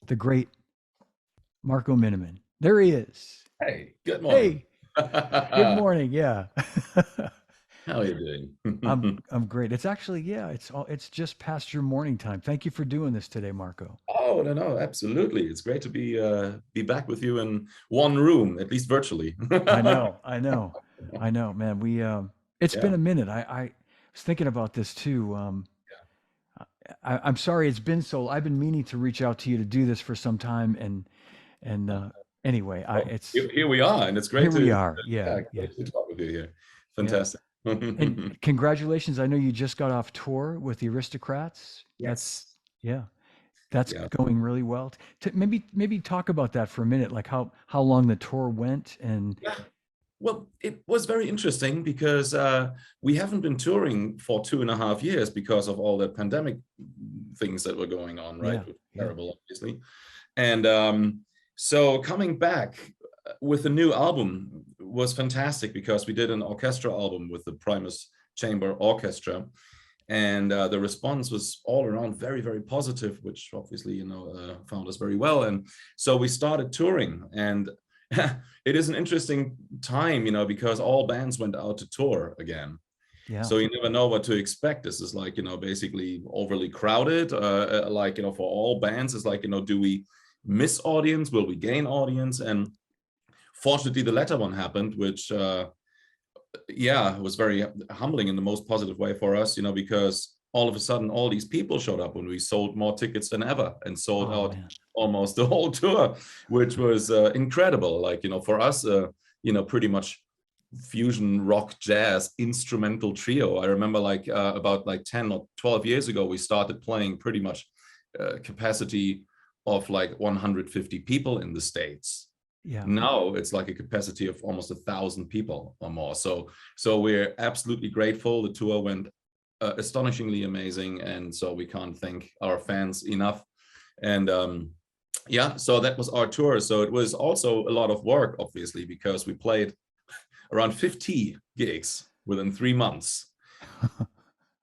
the great Marco Minnemann. There he is. Hey, good morning. Hey, good How morning. Yeah. are you doing? I'm great. It's actually, yeah, it's just past your morning time. Thank you for doing this today, Marco. Oh, no, no, absolutely. It's great to be back with you in one room, at least virtually. I know, I know, I know, man. It's been Yeah. a minute. I was thinking about this too. I'm sorry it's been so. I've been meaning to reach out to you to do this for some time, and anyway, Well, it's here we are, and it's here great we to are. Yeah, yeah, yeah, great to talk with you here. yeah. Fantastic. And congratulations. I know you just got off tour with the Aristocrats. That's Yes. yeah, that's Yeah. going really well. Maybe talk about that for a minute, like how long the tour went and Yeah. Well, it was very interesting because we haven't been touring for 2.5 years because of all the pandemic things that were going on, right? yeah, Which was yeah, terrible, obviously. And so coming back with a new album was fantastic because we did an orchestra album with the Primus Chamber Orchestra. And the response was all around very, very positive, which obviously, found us very well. And so we started touring. And it is an interesting time, because all bands went out to tour again. yeah. So you never know what to expect. This is like, basically overly crowded. Like, for all bands, it's like, do we miss audience? Will we gain audience? And fortunately, the latter one happened, which, yeah, was very humbling in the most positive way for us, because all of a sudden, all these people showed up when we sold more tickets than ever and sold Oh out man. almost the whole tour, which was incredible. Like, for us, pretty much fusion rock jazz instrumental trio. I remember like about like 10 or 12 years ago, we started playing pretty much capacity of like 150 people in the States. Yeah. Now it's like a capacity of almost 1,000 people or more. So we're absolutely grateful. The tour went astonishingly amazing, and so we can't thank our fans enough. And yeah, so that was our tour. So it was also a lot of work, obviously, because we played around 50 gigs within 3 months.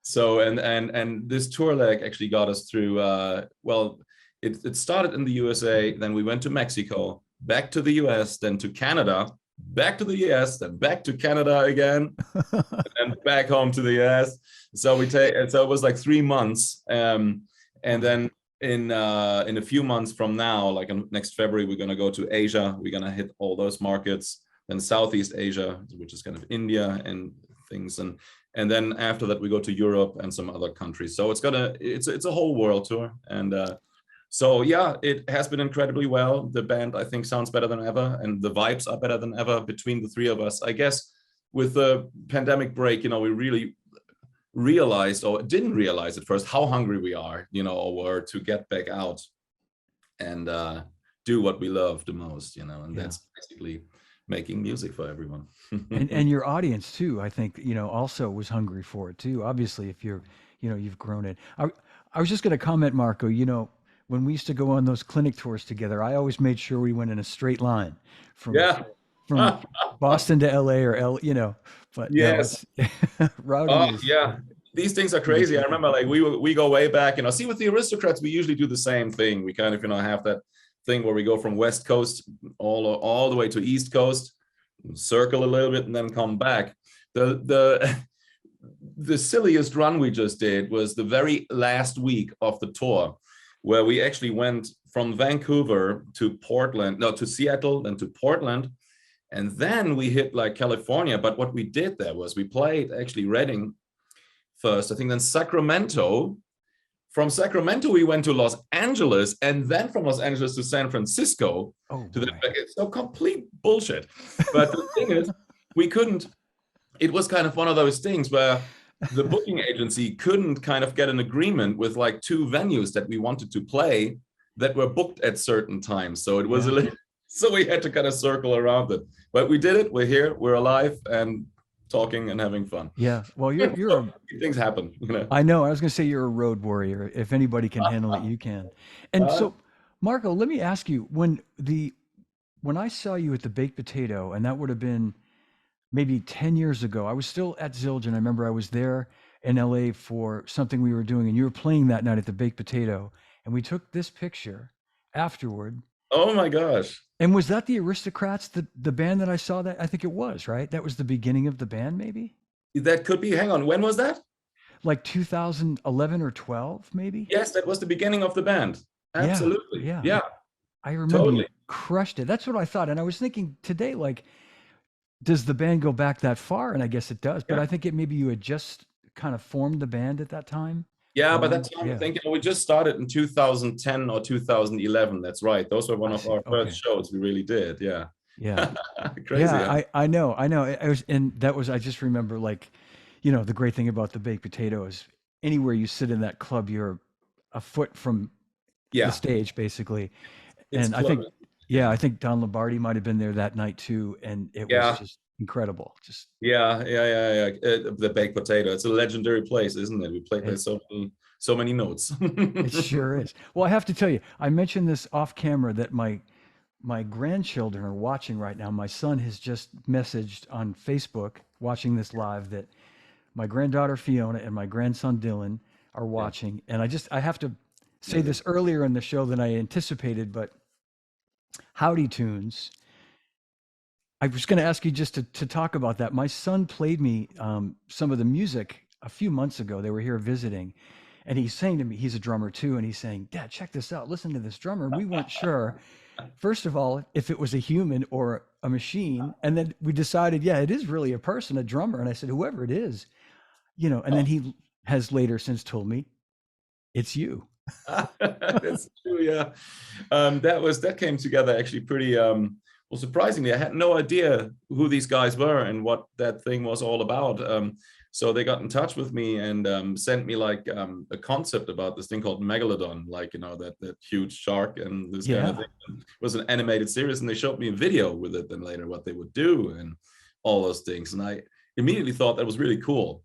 So and this tour leg actually got us through. Well, it started in the USA, then we went to Mexico, back to the US, then to Canada, back to the US, then back to Canada again, and back home to the US. So it was like 3 months, and Wow. then in a few months from now, like next February, we're gonna go to Asia. We're gonna hit all those markets, then Southeast Asia, which is kind of India and things, and then after that we go to Europe and some other countries. So it's a whole world tour, and so yeah, it has been incredibly well. The band I think sounds better than ever, and the vibes are better than ever between the three of us. I guess with the pandemic break, we really realized or didn't realize at first how hungry we are, or were to get back out and do what we love the most, and Yeah. that's basically making music for everyone. And your audience too, I think, also was hungry for it too. Obviously, if you've grown it. I was just going to comment, Marco, when we used to go on those clinic tours together, I always made sure we went in a straight line from Yeah. from Boston to LA or but no, Yes. it's routing Oh, is yeah. These things are pretty crazy. I tricky. remember like we go way back, see with the Aristocrats, we usually do the same thing. We kind of, have that thing where we go from West Coast all the way to East Coast, circle a little bit and then come back. The the silliest run we just did was the very last week of the tour, where we actually went from Vancouver to Portland, no, to Seattle, then to Portland, and then we hit like California. But what we did there was we played actually Reading first, I think, then Sacramento. From Sacramento, we went to Los Angeles, and then from Los Angeles to San Francisco. Oh To the boy. it's so complete bullshit. But the thing is, we couldn't. It was kind of one of those things where the booking agency couldn't kind of get an agreement with like two venues that we wanted to play that were booked at certain times. So it was a Yeah. little, so we had to kind of circle around it. But we did it. We're here. We're alive and talking and having fun. Yeah. Well, you're So a things happen. I know. I was going to say you're a road warrior. If anybody can handle it, you can. And Uh, so, Marco, let me ask you, when I saw you at the Baked Potato, and that would have been maybe 10 years ago, I was still at Zildjian. I remember I was there in LA for something we were doing, and you were playing that night at the Baked Potato, and we took this picture afterward. Oh my gosh. And was that the Aristocrats, the band that I saw that? I think it was, right? That was the beginning of the band, maybe? That could be, hang on, when was that? Like 2011 or 12, maybe? Yes, that was the beginning of the band. Yeah, Absolutely. yeah. Yeah, I remember you totally. crushed it. That's what I thought. And I was thinking today, like, does the band go back that far? And I guess it does. But Yeah. I think it maybe you had just kind of formed the band at that time. Yeah, by that Around, time, I yeah. think, we just started in 2010 or 2011. That's right. Those were one I of see. our first Okay. shows. We really did. Yeah. Yeah. Crazy, Yeah, huh? I know, I know. I was, and that was, I just remember, like, the great thing about the baked potato is anywhere you sit in that club, you're a foot from the Yeah, stage, basically. it's And I close. think, yeah, Yeah. I think Don Lombardi might have been there that night too, and it was Yeah. just incredible. Just Yeah. The baked potato. It's a legendary place, isn't it? We played there it, so many notes. it sure is. Well, I have to tell you, I mentioned this off camera that my grandchildren are watching right now. My son has just messaged on Facebook, watching this live, that my granddaughter Fiona and my grandson Dylan are Yeah, watching. And I have to say amazing. this earlier in the show than I anticipated, but Howdy Tunes. I was going to ask you just to talk about that. My son played me some of the music a few months ago. They were here visiting, and he's saying to me, he's a drummer too, and he's saying, "Dad, check this out. Listen to this drummer." And we weren't sure, first of all, if it was a human or a machine, and then we decided, yeah, it is really a person, a drummer. And I said, whoever it is, and then he has later since told me it's you. That's true, yeah. That came together actually pretty well, surprisingly. I had no idea who these guys were and what that thing was all about. So they got in touch with me and sent me like a concept about this thing called Megalodon, like that huge shark and this kind of Yeah, thing. And it was an animated series, and they showed me a video with it, and later what they would do and all those things. And I immediately thought that was really cool.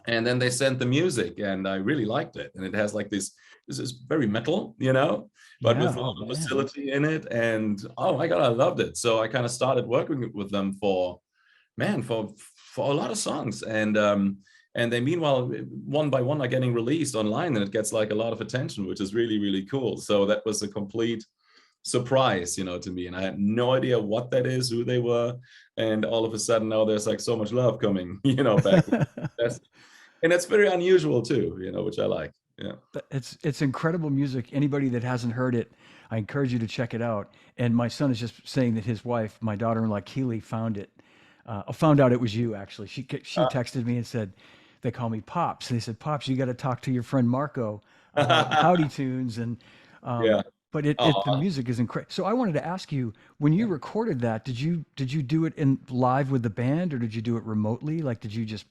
And then they sent the music, and I really liked it. And it has like this is very metal, but yeah. with a Oh lot of man, facility in it. And oh my god, I loved it. So I kind of started working with them for man for a lot of songs. And they meanwhile one by one are getting released online, and it gets like a lot of attention, which is really really cool. So that was a complete surprise, to me. And I had no idea what that is, who they were. And all of a sudden now there's like so much love coming, back. That's, and that's very unusual too, which I like. Yeah. it's incredible music. Anybody that hasn't heard it, I encourage you to check it out. And my son is just saying that his wife, my daughter-in-law Keely, found it. Found out it was you actually. She texted me and said, they call me Pops. They said, Pops, you got to talk to your friend Marco about Howdy Tunes. And Yeah. but the Oh, music is incredible. So I wanted to ask you, when you recorded that, did you do it in live with the band, or did you do it remotely? Like, did you just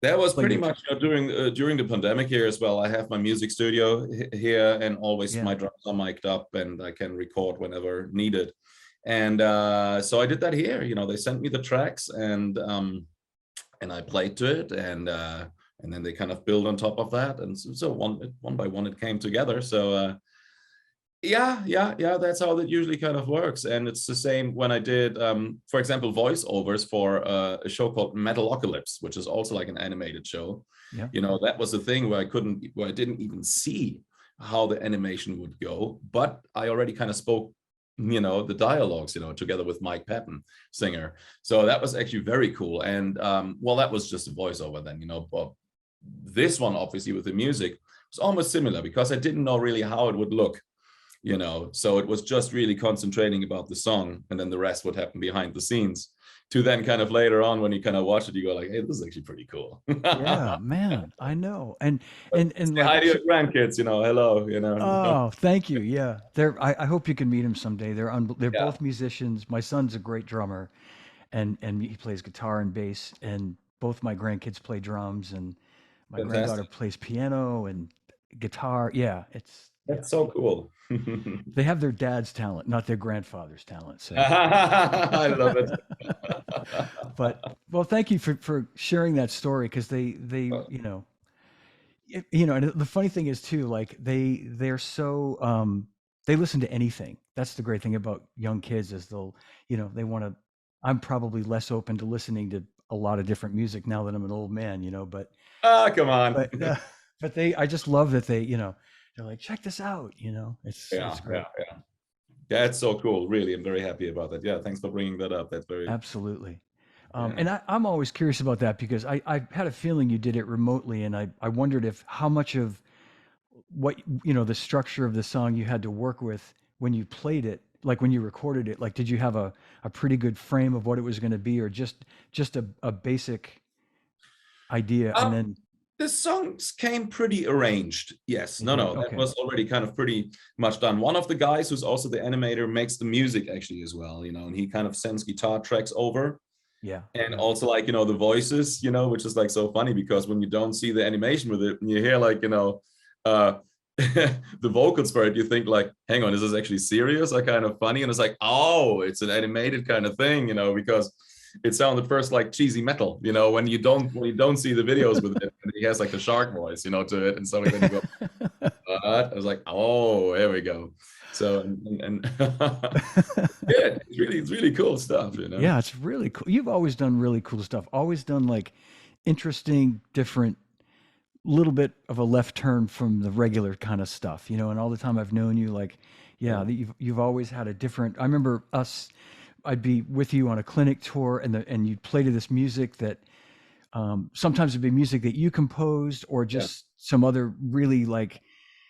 that was play pretty your much during the pandemic here as well. I have my music studio here, and always yeah. my drums are mic'd up, and I can record whenever needed. And so I did that here. They sent me the tracks, and I played to it, and then they kind of build on top of that, and so one by one it came together. So yeah, that's how that usually kind of works. And it's the same when I did, for example, voiceovers for a show called Metalocalypse, which is also like an animated show. Yeah. That was the thing where I didn't even see how the animation would go, but I already kind of spoke, the dialogues, together with Mike Patton, singer. So that was actually very cool. And well, that was just a voiceover then, but this one, obviously, with the music was almost similar because I didn't know really how it would look. So it was just really concentrating about the song, and then the rest would happen behind the scenes, to then kind of later on when you kind of watch it, you go like, hey, this is actually pretty cool. Yeah, man, I know. And Say like hi to your grandkids, hello. oh, thank you. Yeah. I hope you can meet him someday. They're Yeah, both musicians. My son's a great drummer, and he plays guitar and bass, and both my grandkids play drums, and my granddaughter fantastic. plays piano and guitar. Yeah, yeah. That's so cool. They have their dad's talent, not their grandfather's talent. So I love it. but well, thank you for sharing that story, because they and the funny thing is too, like they're so they listen to anything. That's the great thing about young kids, is they want to. I'm probably less open to listening to a lot of different music now that I'm an old man, but Come on. but uh, but I just love that they're like, check this out, you know. Yeah, It's yeah, great. yeah. That's so cool. Really, I'm very happy about that. Yeah, thanks for bringing that up. That's very, Absolutely. yeah. And I'm always curious about that because I had a feeling you did it remotely, and I wondered if how much of what you know the structure of the song you had to work with when you played it, like when you recorded it. Like, did you have a pretty good frame of what it was going to be, or just a basic idea, and Um, then the songs came pretty arranged. Yes, they no, did? no, that Okay. was already kind of pretty much done. One of the guys who's also the animator makes the music actually as well, and he kind of sends guitar tracks over. Yeah. And Yeah. also like, the voices, which is like so funny because when you don't see the animation with it and you hear like, uh, the vocals for it, you think like, hang on, is this actually serious or kind of funny? And it's like, oh, it's an animated kind of thing, because it sounded first like cheesy metal, when you don't see the videos with it, and he has like the shark voice, to it. And so then you go, what? I was like, oh, there we go. So and yeah, it's really cool stuff. Yeah, it's really cool. You've always done really cool stuff. Always done like interesting, different, little bit of a left turn from the regular kind of stuff, and all the time I've known you, like, yeah, Yeah, you've always had a different. I remember us. I'd be with you on a clinic tour, and you'd play to this music that sometimes it'd be music that you composed, or yeah, just some other really like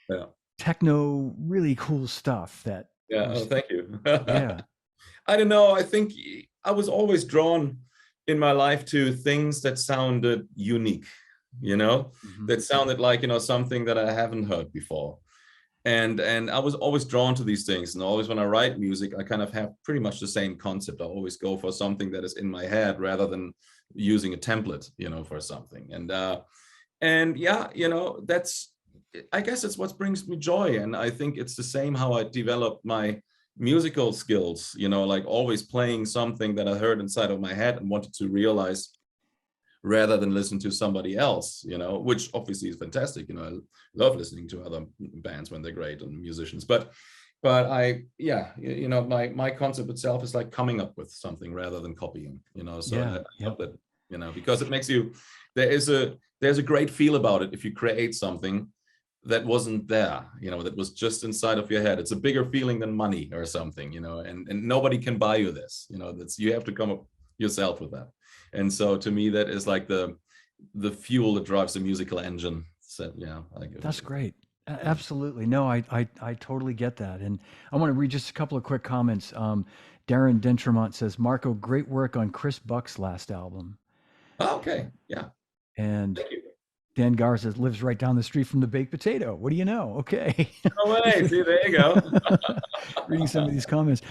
yeah, techno, really cool stuff that yeah. Oh, was, thank you. yeah. I don't know. I think I was always drawn in my life to things that sounded unique, Hmm. that sounded like, something that I haven't heard before. And I was always drawn to these things. And always when I write music, I kind of have pretty much the same concept. I always go for something that is in my head rather than using a template, for something. And yeah, that's, I guess it's what brings me joy. And I think it's the same how I developed my musical skills, like always playing something that I heard inside of my head and wanted to realize rather than listen to somebody else, which obviously is fantastic. I love listening to other bands when they're great and musicians, but yeah, my concept itself is like coming up with something rather than copying, so Yeah. I Yep. love that, because it makes you, there's a great feel about it if you create something that wasn't there, that was just inside of your head. It's a bigger feeling than money or something, and nobody can buy you this, that's, you have to come up yourself with that. And so to me, that is like the fuel that drives the musical engine. So yeah, That's great. yeah. Absolutely. No, I totally get that. And I want to read just a couple of quick comments. Darren Dentremont says, Marco, great work on Chris Buck's last album. Oh, okay, yeah, And thank you. Dan Garza lives right down the street from the baked potato. What do you know? Okay. No way. Just See, there you go. reading some of these comments.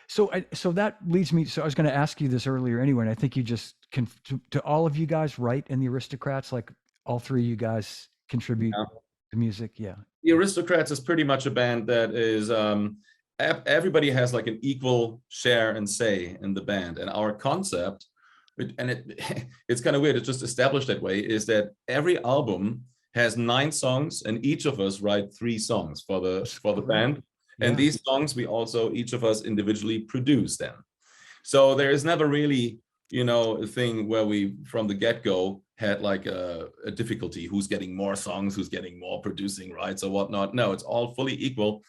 So that leads me. So I was going to ask you this earlier anyway, and I think you just can, to all of you guys write in the Aristocrats, like all three of you guys contribute Yeah. to music. Yeah. The Aristocrats is pretty much a band that is, everybody has like an equal share and say in the band, and our concept, and it's kind of weird, it's just established that way, is that every album has 9 songs and each of us write 3 songs for the That's for the great. band, and Yeah. these songs we also each of us individually produce them. So there is never really, a thing where we from the get-go had like a difficulty, who's getting more songs, who's getting more producing rights or whatnot. No, it's all fully equal.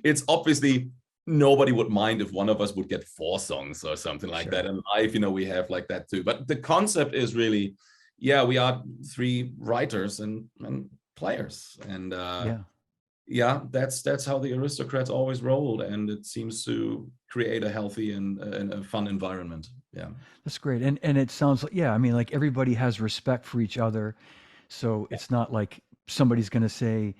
It's obviously, nobody would mind if one of us would get 4 songs or something like that. Sure. And live, we have like that too. But the concept is really, yeah, we are 3 writers and players. And Yeah. yeah, that's how the Aristocrats always rolled. And it seems to create a healthy and a fun environment. Yeah. That's great. And it sounds like, yeah, I mean, like everybody has respect for each other. So it's not like somebody's going to say,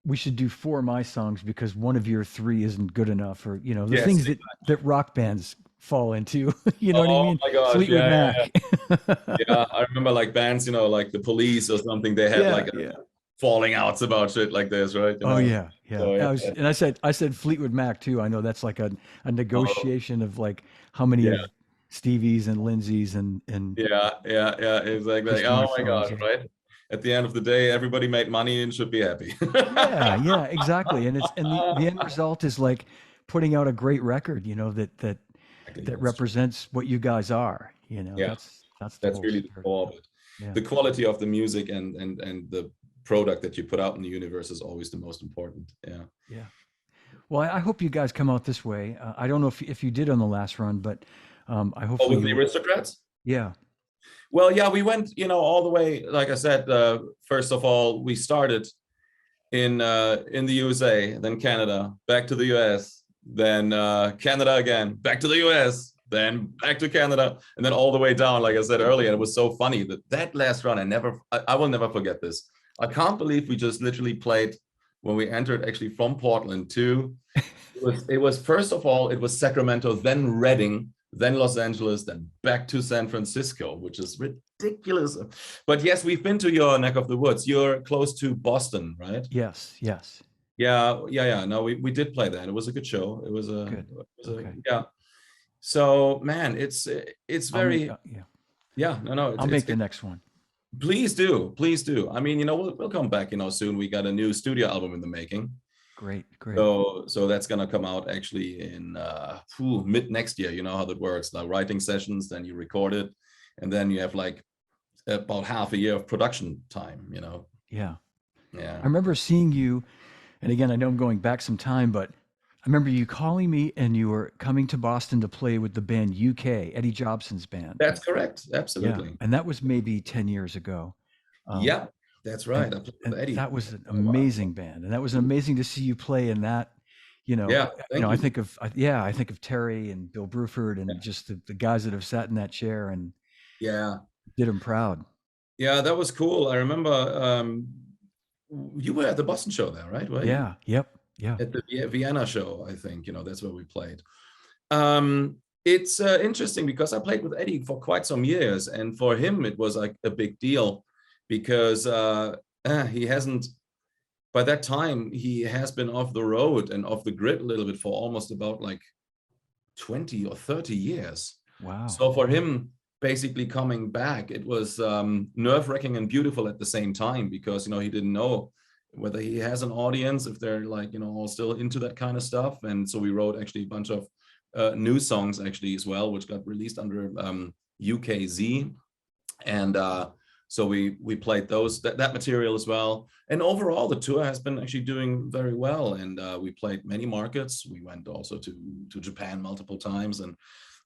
we should do 4 of my songs because one of your 3 isn't good enough, or, the Yes. things that rock bands fall into, you know what I Oh mean? my gosh. Fleetwood Yeah, yeah, yeah. Mac. Yeah, I remember like bands, like the Police or something. They had Yeah. like Yeah. falling outs about shit like this, right? Oh yeah. Yeah. So yeah, And I said Fleetwood Mac too. I know that's like a oh, negotiation of like how many yeah, of Stevie's and Lindsay's and yeah, yeah, yeah. It's like, Chris oh Martin my songs. gosh, Yeah. right? At the end of the day, everybody made money and should be happy. Yeah, yeah, exactly. And the end result is like putting out a great record, Exactly, that that's true. represents what you guys are. Yeah, That's the that's whole really the spirit core of of it. it. Yeah. The quality of the music and the product that you put out in the universe is always the most important. Yeah. Yeah. Well, I hope you guys come out this way. I don't know if you did on the last run, but I Oh, hopefully with the you'll. Aristocrats? Yeah. Well, yeah, we went, all the way. Like I said, first of all, we started in the USA, then Canada, back to the US, then Canada again, back to the US, then back to Canada, and then all the way down. Like I said earlier, it was so funny that last run, I will never forget this. I can't believe we just literally played when we entered actually from Portland to. It was first of all, it was Sacramento, then Redding, then Los Angeles, then back to San Francisco, which is ridiculous. But yes, we've been to your neck of the woods. You're close to Boston, right? Yes. Yes. Yeah, yeah, yeah. No, we did play that. It was a good show. Good. Okay. Yeah. So man, it's I'll make. very Yeah. yeah. No, I'll make the next one. please do, please do. I mean, we'll come back. Soon. We got a new studio album in the making. Great. Great. So that's gonna come out actually in mid next year. You know how that works. Now writing sessions, then you record it, and then you have like about half a year of production time. Yeah. Yeah. I remember seeing you, and again, I know I'm going back some time, but I remember you calling me and you were coming to Boston to play with the band UK, Eddie Jobson's band. That's correct. Yeah. Absolutely. And that was maybe 10 years ago. Um, Yeah, that's and, right. I played and with Eddie. that was an Oh, wow. amazing band. And that was amazing to see you play in that, Yeah, thank I you. think I think of Terry and Bill Bruford and just the guys that have sat in that chair and Yeah, did them proud. yeah, that was cool. I remember you were at the Boston show there, right? Were you Yeah. Yep. Yeah. at the Vienna show? I think that's where we played. It's interesting because I played with Eddie for quite some years, and for him it was like a big deal because he hasn't. By that time, he has been off the road and off the grid a little bit for almost about like 20 or 30 years. Wow. So for him, basically coming back, it was nerve-wracking and beautiful at the same time because he didn't know whether he has an audience, if they're like all still into that kind of stuff. And so we wrote actually a bunch of new songs actually as well, which got released under UKZ, and so we played that material as well. And overall, the tour has been actually doing very well. And we played many markets. We went also to Japan multiple times, and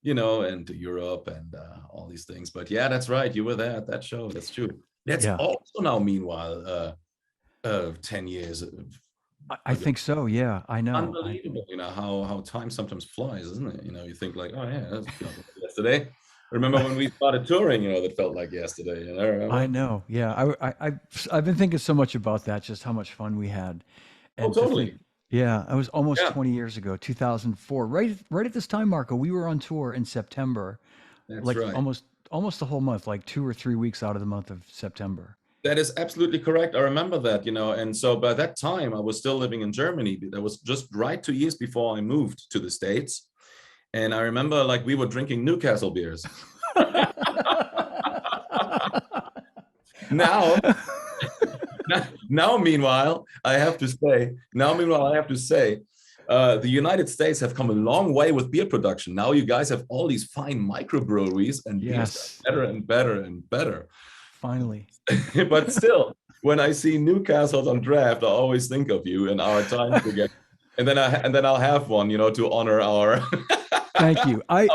and to Europe and all these things. But yeah, that's right. You were there at that show. That's true. That's Yeah. also now, meanwhile, 10 years. I think so. Yeah. I know. Unbelievable, how time sometimes flies, isn't it? You think like, oh yeah, that's yesterday. Remember when we started touring? That felt like yesterday. I know. Yeah. I've been thinking so much about that, just how much fun we had. Oh, And to totally. think, yeah, I was almost Yeah, 20 years ago, 2004. Right at this time, Marco, we were on tour in September, that's like right. almost the whole month, like 2 or 3 weeks out of the month of September. That is absolutely correct. I remember that, and so by that time I was still living in Germany. That was just right 2 years before I moved to the States. And I remember like we were drinking Newcastle beers. Now, meanwhile, I have to say, the United States have come a long way with beer production. Now you guys have all these fine microbreweries and beers Yes, better and better and better. finally. But still, when I see Newcastle's on draft, I always think of you and our time together. And then I'll have one, to honor our. Thank you. our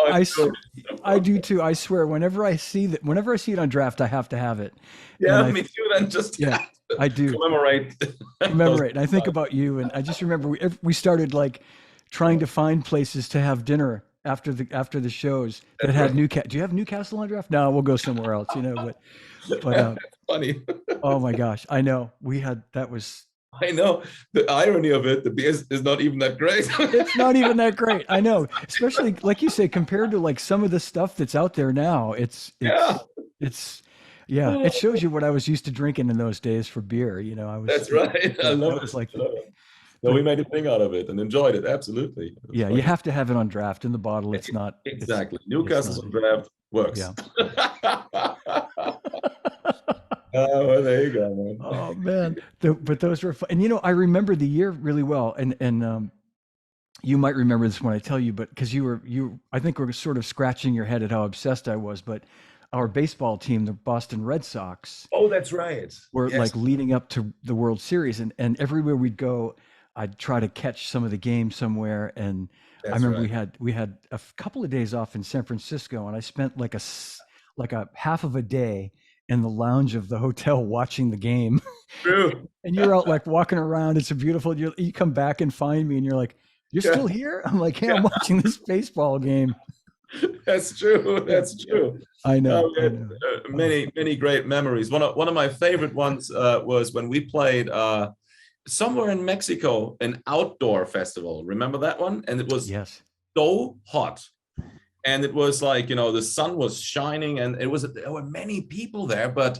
I do too. I swear, whenever I see it on draft, I have to have it. Yeah, And me too. Then just yeah, I do commemorate. commemorate. And I think about you, and I just remember we started like trying to find places to have dinner after the shows that had Newcastle. Do you have Newcastle on draft? No, we'll go somewhere else. But That's funny. oh my gosh, I know that was. I know the irony of it. The beer is not even that great. It's not even that great. I know, especially like you say, compared to like some of the stuff that's out there now. Yeah. Yeah, it shows you what I was used to drinking in those days for beer. That's right. I love it. Like, So we made a thing out of it and enjoyed it. Absolutely. yeah, you have to have it on draft in the bottle. It's not exactly. It's Newcastle's not, on draft works. Yeah. Oh, well, there you go, man. Oh man, but those were fun. And I remember the year really well. And you might remember this when I tell you, but because you I think we're sort of scratching your head at how obsessed I was. But our baseball team, the Boston Red Sox, Oh, that's right. were Yes, like leading up to the World Series, and everywhere we'd go, I'd try to catch some of the games somewhere. And I that's remember right. we had couple of days off in San Francisco, and I spent like like a half of a day in the lounge of the hotel watching the game. True. And you're out like walking around. It's a beautiful. You come back and find me, and you're like, "You're Yeah, still here?" I'm like, "Yeah, I'm yeah, watching this baseball game." that's true. Yeah, That's yeah. true. I know. We I had know. Oh, many great memories. One of my favorite ones was when we played somewhere in Mexico, an outdoor festival. Remember that one? And it was yes, so hot. And it was like, the sun was shining and there were many people there, but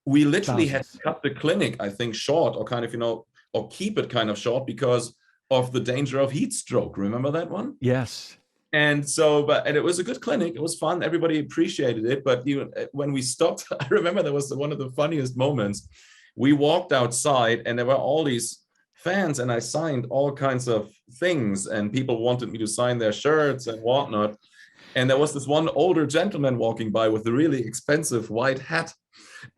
we literally had to thousands. cut the clinic, I think, short or kind of, or keep it kind of short because of the danger of heat stroke. Remember that one? Yes. And so, and it was a good clinic. It was fun. Everybody appreciated it. But when we stopped, I remember that was one of the funniest moments. We walked outside and there were all these fans and I signed all kinds of things and people wanted me to sign their shirts and whatnot. And there was this one older gentleman walking by with a really expensive white hat.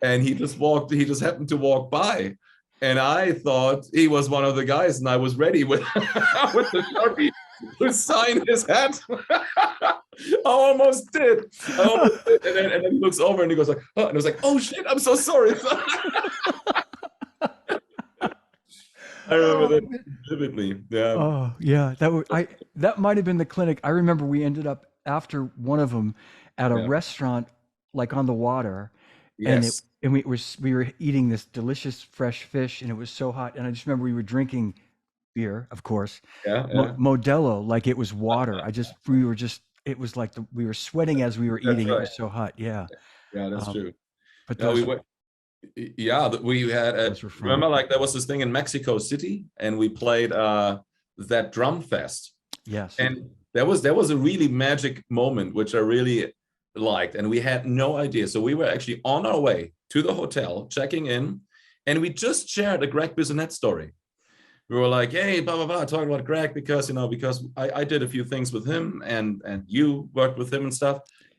And he just happened to walk by. And I thought he was one of the guys, and I was ready with, with the Sharpie to sign his hat. I almost did. And then he looks over and he goes like, oh, and I was like, oh shit, I'm so sorry. I remember Oh, that vividly. Yeah. oh yeah, that might have been the clinic. I remember we ended up after one of them at a Yeah. restaurant like on the water, and it Yes. and we were eating this delicious fresh fish, and it was so hot. And I just remember we were drinking beer, of course, Yeah. Yeah. Modelo like it was water. We were just it was like we were sweating as we were That's eating. It right. was so hot. Yeah, Yeah, that's um, true. but No, we were. Yeah, we had those were fun. remember like there was this thing in Mexico City and we played that drum fest. Yes. And there was a really magic moment which I really liked and we had no idea. So we were actually on our way to the hotel checking in and we just shared a Greg Bissonette story. We were like, hey, blah blah blah, talking about Greg because I did a few things with him and you worked with him and stuff.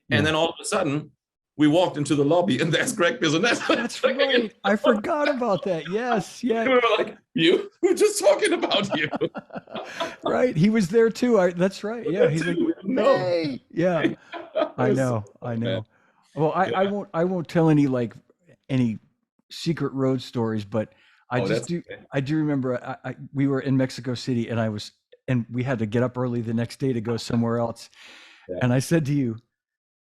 And Yeah. then all of a sudden we walked into the lobby and there's Greg Bissonette. That's right. I forgot about that. Yes. Yeah. We were like, you? We're just talking about you. Right. He was there too. That's right. Yeah. He's like, We didn't know. hey. Yeah. It I was so know. I fun, man. know. Well, Yeah. I won't tell any like any secret road stories, but I Oh, just that's do okay. I do remember we were in Mexico City and we had to get up early the next day to go somewhere else. Yeah. And I said to you,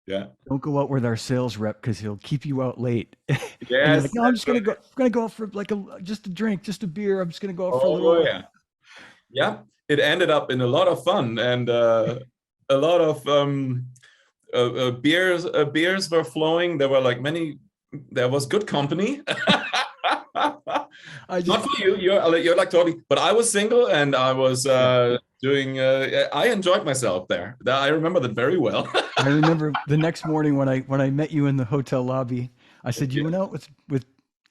Yeah. don't go out with our sales rep because he'll keep you out late. And you're like, Yes, no, I'm that's just right. gonna go out for like just a drink, just a beer. I'm just gonna go out for a little Oh, while. yeah. Yeah. It ended up in a lot of fun and a lot of beers were flowing. There were like there was good company. I just Not for you. You're like totally. But I was single and I was yeah. doing. I enjoyed myself there. I remember that very well. I remember the next morning when I met you in the hotel lobby, I said, "You Yeah, went out with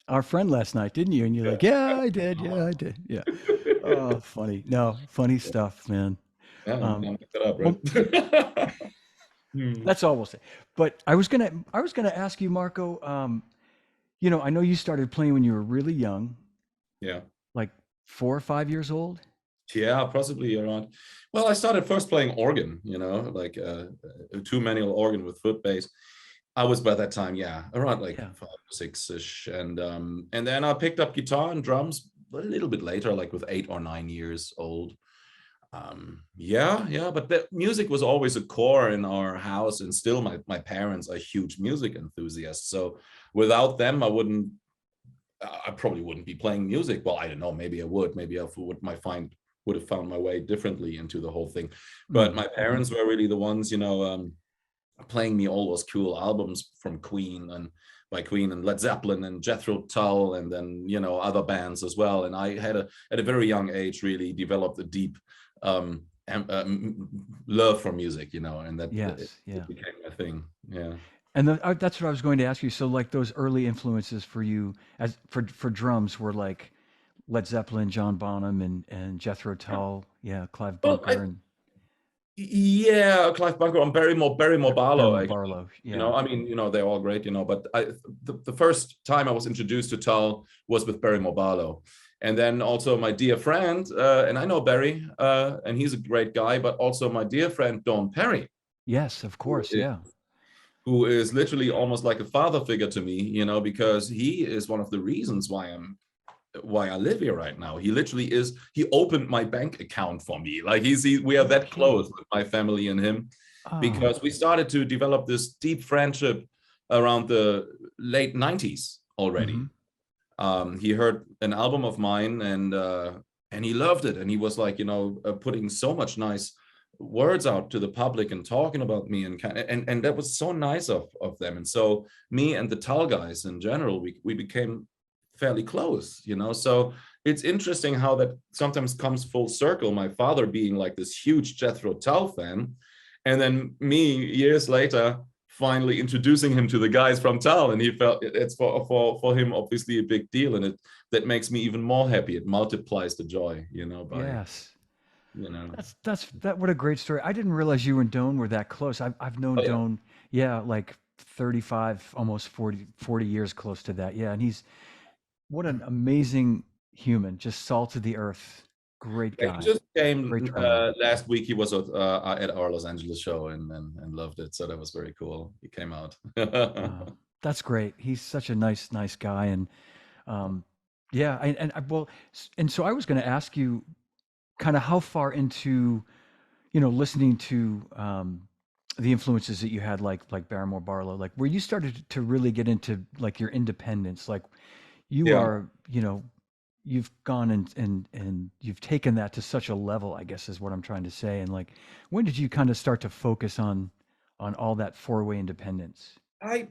our friend last night, didn't you?" And you're yeah, like, "Yeah, I did. Yeah, I did. Yeah." Oh, funny. No, funny stuff, man. yeah. Um, I'll pick that up, well, right? Hmm. that's all we'll say. But I was gonna ask you, Marco. I know you started playing when you were really young, Yeah, like 4 or 5 years old. yeah, possibly around. Well, I started first playing organ. Like a two manual organ with foot bass. I was by that time, yeah, around like Yeah. 5 6 ish, and then I picked up guitar and drums a little bit later, like with 8 or 9 years old. Yeah, but the music was always a core in our house, and still my parents are huge music enthusiasts. So without them, I probably wouldn't be playing music. Well, I don't know, maybe I would, maybe I would have found my way differently into the whole thing. But my Mm-hmm. parents were really the ones, playing me all those cool albums from Queen and by Queen and Led Zeppelin and Jethro Tull and then other bands as well. And I had at a very young age really developed a deep love for music, and that Yes. it Yeah. became my thing. Yeah. And that's what I was going to ask you. So, like those early influences for you as for drums were like Led Zeppelin, John Bonham, and Jethro Tull, yeah, Clive Well, Bunker, and Yeah, Clive Bunker and Barrymore Barlow. Barrymore Barlow. You Yeah. know, I mean, you know, they're all great, you know, but the first time I was introduced to Tull was with Barrymore Barlow. And then also my dear friend, and I know Barry, and he's a great guy, but also my dear friend, Don Perry, Yes, of who course. is, Yeah. who is literally almost like a father figure to me, you know, because he is one of the reasons why I live here right now. He literally is, he opened my bank account for me. Like we are No that close kidding. with my family and him, Ah. because we started to develop this deep friendship around the late 90s Mm-hmm. already. He heard an album of mine, and he loved it. And he was like, you know, putting so much nice words out to the public and talking about me, and that was so nice of them. And so me and the Tal guys in general, we became fairly close, you know. So it's interesting how that sometimes comes full circle. My father being like this huge Jethro Tull fan, and then me years later finally introducing him to the guys from Tull, and he felt it's for him obviously a big deal, and it that makes me even more happy. It multiplies the joy, you know, by Yes. you know. That what a great story. I didn't realize you and Doan were that close. I've known Oh yeah, Doan, yeah, like 35, almost 40 years close to that. Yeah, and he's what an amazing human, just salt of the earth. Great yeah, he guy. just came Great drummer. last week. He was at our Los Angeles show, and loved it. So that was very cool. He came out. Wow. That's great. He's such a nice guy. And um, yeah, and so I was going to ask you kind of how far into, listening to the influences that you had, like Barrymore Barlow, like where you started to really get into like your independence, like you Yeah. are, you've gone and you've taken that to such a level, I guess is what I'm trying to say. And like, when did you kind of start to focus on all that four-way independence? I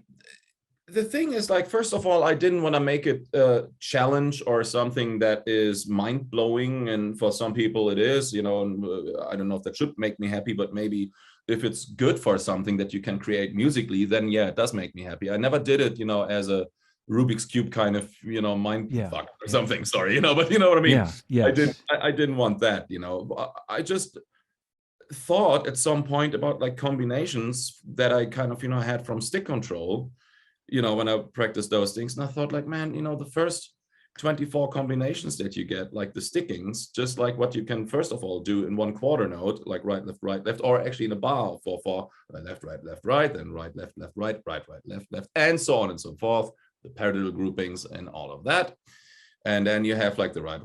The thing is, like, first of all, I didn't want to make it a challenge or something that is mind blowing, and for some people it is, you know. And I don't know if that should make me happy, but maybe if it's good for something that you can create musically, then yeah, it does make me happy. I never did it, you know, as a Rubik's cube kind of, you know, mind Yeah, fuck or yeah, something. Sorry, you know, but you know what I mean. yeah, yes, I didn't want that, you know. I just thought at some point about like combinations that I kind of, you know, had from stick control, you know, when I practiced those things. And I thought, like, man, you know, the first 24 combinations that you get, like the stickings, just like what you can first of all do in one quarter note, like right, left, or actually in a bar, 4/4, left, right, then right, left, right, left, and so on and so forth, the paradiddle groupings and all of that. And then you have like the right,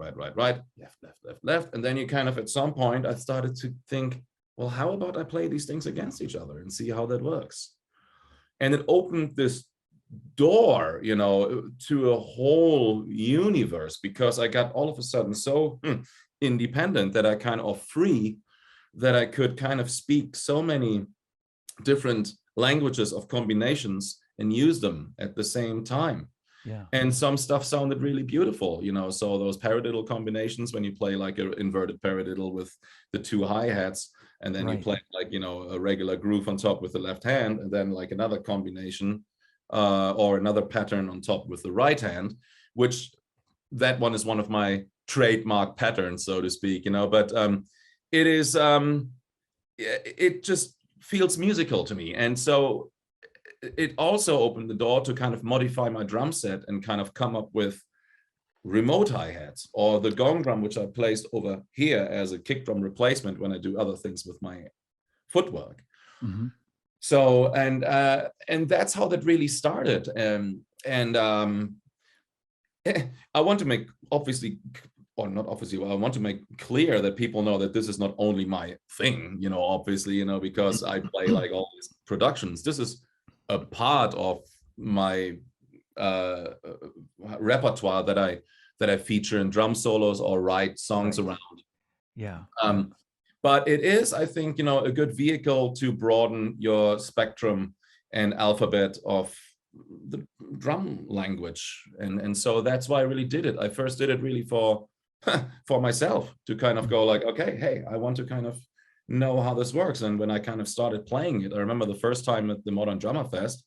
left. And then you kind of, at some point, I started to think, well, how about I play these things against each other and see how that works? And it opened this door, you know, to a whole universe, because I got all of a sudden so independent, that I kind of free, that I could kind of speak so many different languages of combinations and use them at the same time. yeah, And some stuff sounded really beautiful, you know. So those paradiddle combinations, when you play like an inverted paradiddle with the two hi-hats, and then you right, play like, you know, a regular groove on top with the left hand, and then like another combination or another pattern on top with the right hand, which that one is one of my trademark patterns, so to speak, you know. But it is it just feels musical to me. And so it also opened the door to kind of modify my drum set and kind of come up with remote hi-hats, or the gong drum, which I placed over here as a kick drum replacement when I do other things with my footwork. hmm, So and that's how that really started. And I want to make, obviously, or not obviously, well, I want to make clear that people know that this is not only my thing, you know, obviously, you know, because I play like all these productions. This is a part of my uh, repertoire that I feature in drum solos or write songs right, around. yeah, yeah, Um, but it is, I think, you know, a good vehicle to broaden your spectrum and alphabet of the drum language. And so that's why I really did it. I first did it really for for myself, to kind of mm, go like, okay, hey, I want to kind of know how this works. And when I kind of started playing it, I remember the first time at the Modern Drummer Fest,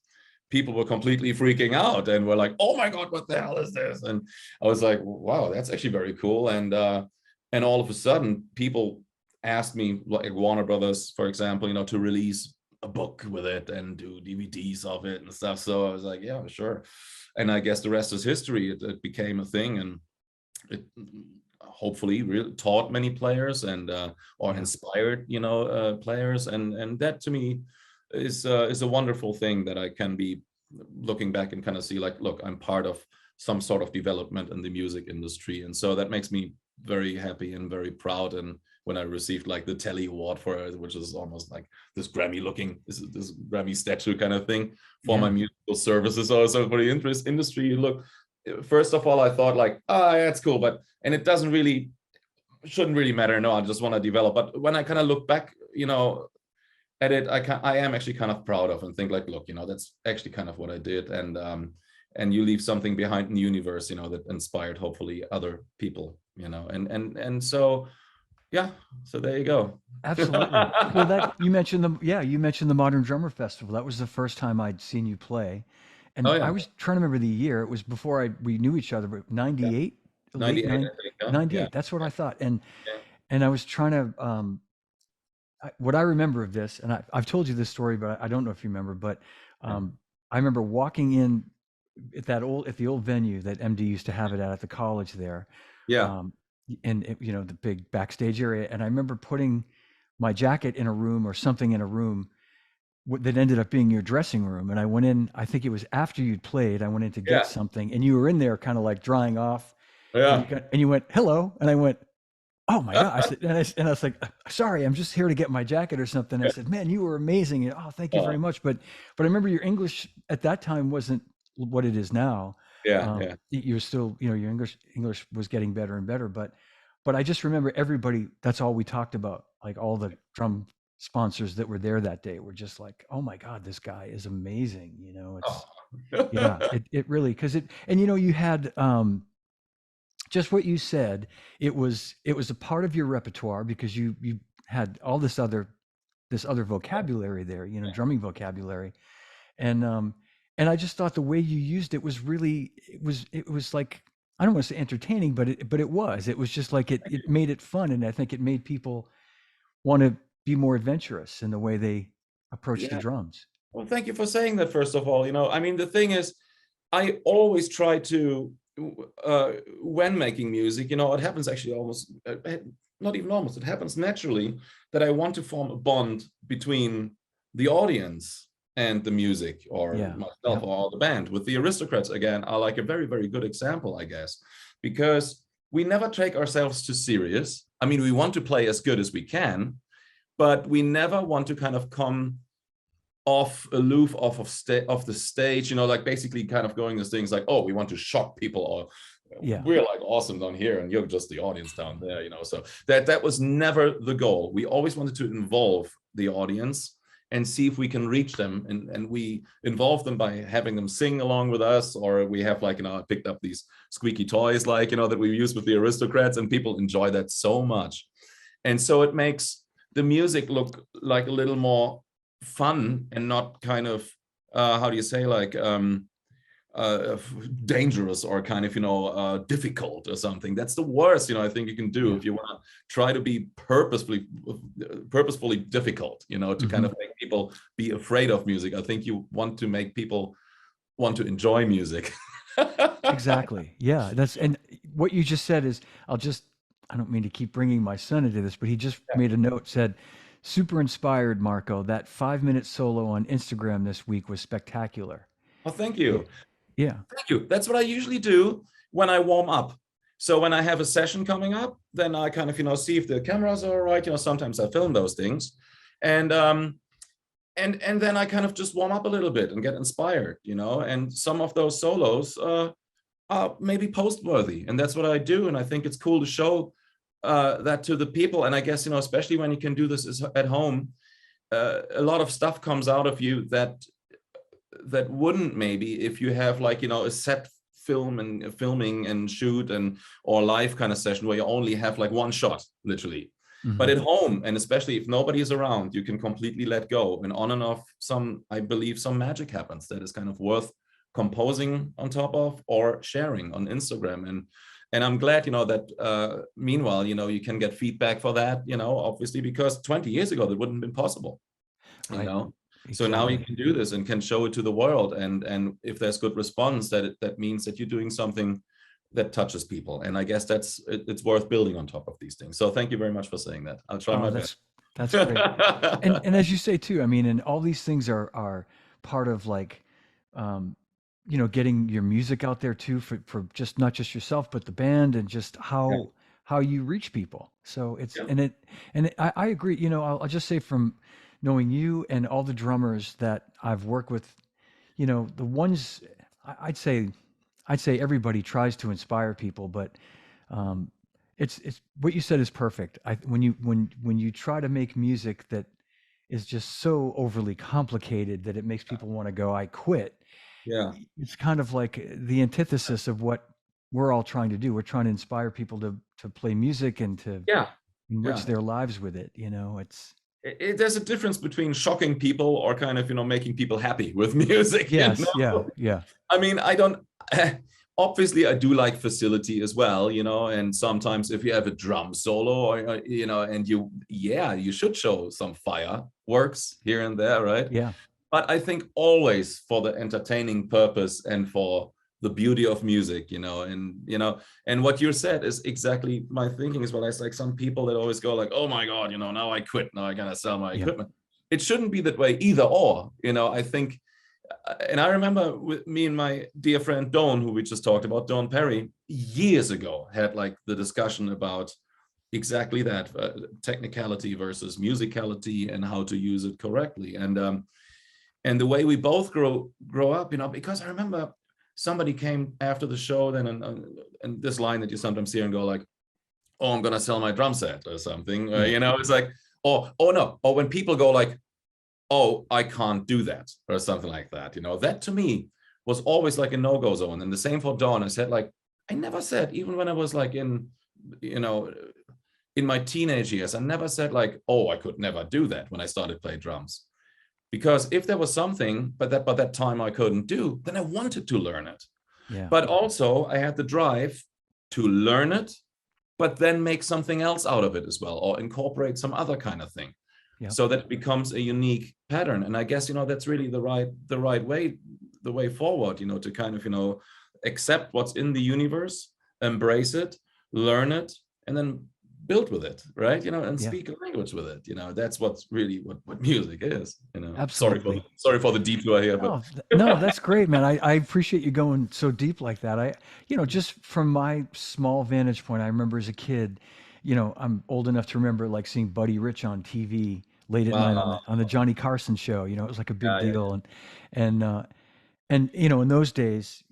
people were completely freaking out and were like, oh my God, what the hell is this? And I was like, wow, that's actually very cool. And all of a sudden, people asked me, like Warner Brothers, for example, to release a book with it and do DVDs of it and stuff. So I was like, yeah, sure. And I guess the rest is history. It became a thing, and it hopefully really taught many players and or Yeah. inspired players, and that to me is a wonderful thing, that I can be looking back and kind of see like, look, I'm part of some sort of development in the music industry. And so that makes me very happy and very proud. And when I received like the Telly Award for it, which is almost like this Grammy looking, this Grammy statue kind of thing for my musical services also for the industry. Look, first of all, I thought like, that's cool, but, and it shouldn't really matter. No, I just want to develop. But when I kind of look back, at it, I am actually kind of proud of, and think like, look, that's actually kind of what I did. And you leave something behind in the universe, that inspired hopefully other people, and so, yeah, so there you go. Absolutely. Well, that you mentioned the Modern Drummer Festival. That was the first time I'd seen you play, and Oh I yeah, was trying to remember the year. It was before we knew each other, but yeah. 98, late 98, I nine, think. Huh? Yeah, 98. That's what I thought. yeah, And I was trying to what I remember of this, and I've told you this story, but I don't know if you remember, but yeah, I remember walking in at the old venue that MD used to have it at the college there, yeah, um, and the big backstage area, and I remember putting my jacket in a room or something in a room that ended up being your dressing room, and I went in. I think it was after you'd played. I went in to get yeah, something, and you were in there, kind of like drying off, and yeah. you went hello, and I went, oh my God. I said, and I was like, sorry, I'm just here to get my jacket or something. I said, man, you were amazing. And, oh, thank you very Oh, much. But I remember your English at that time wasn't what it is now. yeah, yeah, You were still, your English was getting better and better. But I just remember everybody, that's all we talked about. Like all the drum sponsors that were there that day were just like, oh my God, this guy is amazing. It's, yeah, oh. it really, cause and you had, just what you said, it was a part of your repertoire because you had all this other vocabulary there, drumming vocabulary, and and I just thought the way you used it was really, it was like, I don't want to say entertaining, but it was just like it made it fun, and I think it made people want to be more adventurous in the way they approach the Yeah. drums. Well, thank you for saying that, first of all. I mean, the thing is, I always try to, when making music, it happens actually almost, not even almost, it happens naturally, that I want to form a bond between the audience and the music, or Yeah. myself, Yep. or the band. With the Aristocrats, again, are like a very, very good example, I guess, because we never take ourselves too serious. I mean, we want to play as good as we can, but we never want to kind of come aloof off the stage, like basically kind of going to things like, oh, we want to shock people, or Yeah. we're like awesome down here and you're just the audience down there. So that was never the goal. We always wanted to involve the audience and see if we can reach them, and we involve them by having them sing along with us, or we have like, I picked up these squeaky toys, like, that we use with the Aristocrats, and people enjoy that so much. And so it makes the music look like a little more fun, and not kind of, how do you say, like, dangerous, or kind of, difficult or something. That's the worst, I think you can do Yeah. if you want to try to be purposefully difficult, to kind Hmm. of make people be afraid of music. I think you want to make people want to enjoy music. Exactly. Yeah. And what you just said is, I don't mean to keep bringing my son into this, but he just made a note, said, super inspired, Marco. That 5-minute solo on Instagram this week was spectacular. Well, thank Yeah. you. Yeah. Thank you. That's what I usually do when I warm up. So when I have a session coming up, then I kind of, see if the cameras are all right. Sometimes I film those things, and then I kind of just warm up a little bit and get inspired, And some of those solos are maybe post-worthy, and that's what I do. And I think it's cool to show that to the people. And I guess, especially when you can do this at home, a lot of stuff comes out of you that wouldn't, maybe, if you have like, a set filming and shoot or live kind of session where you only have like one shot, literally. But Hmm. at home, and especially if nobody is around, you can completely let go, and on and off, I believe some magic happens that is kind of worth composing on top of, or sharing on Instagram. And I'm glad, that meanwhile, you can get feedback for that, obviously, because 20 years ago, that wouldn't have been possible, you Right. know. So now you Exactly. can do this and can show it to the world. And if there's good response, that means that you're doing something that touches people. And I guess it's worth building on top of these things. So thank you very much for saying that. I'll try Oh, my best. that's great. And as you say too, I mean, and all these things are part of like, um, getting your music out there too for just not just yourself, but the band and just Yeah, how you reach people. So yeah, I agree. I'll just say from knowing you and all the drummers that I've worked with, the ones I'd say everybody tries to inspire people, but um, it's what you said is perfect. When you try to make music that is just so overly complicated that it makes people want to go, I quit. yeah, It's kind of like the antithesis of what we're all trying to do. We're trying to inspire people to play music and to yeah, enrich yeah. their lives with it. It's There's a difference between shocking people or kind of, making people happy with music, yes, yeah, yeah, I mean, I don't. Obviously, I do like facility as well, and sometimes if you have a drum solo, or and you should show some fireworks here and there, right? yeah, But I think always for the entertaining purpose and for the beauty of music, and what you said is exactly my thinking as well. It's like some people that always go like, oh my God, now I quit, now I gotta sell my yeah, equipment. It shouldn't be that way either or, I think. And I remember with me and my dear friend Don, who we just talked about, Don Perry, years ago had like the discussion about exactly that, technicality versus musicality and how to use it correctly. And the way we both grow up, because I remember somebody came after the show then, and this line that you sometimes hear and go like, oh, I'm gonna sell my drum set or something, yeah, it's like, oh no, or when people go like, oh, I can't do that or something like that, that to me was always like a no-go zone. And the same for Dawn. I said like, I never said, even when I was like you know in my teenage years, I never said like, oh, I could never do that when I started playing drums. Because if there was something but that time I couldn't do, then I wanted to learn it. yeah, But also I had the drive to learn it, but then make something else out of it as well, or incorporate some other kind of thing, yeah, so that it becomes a unique pattern. And I guess that's really the right way, the way forward, to kind of accept what's in the universe, embrace it, learn it, and then build with it, right? And yeah. speak a language with it. That's what's really what music is. Absolutely. Sorry for the detour here, but Oh, no, that's great, man. I appreciate you going so deep like that. Just from my small vantage point, I remember as a kid, I'm old enough to remember like seeing Buddy Rich on TV late at night on wow, the Johnny Carson show. It was like a big yeah, yeah, deal, and in those days,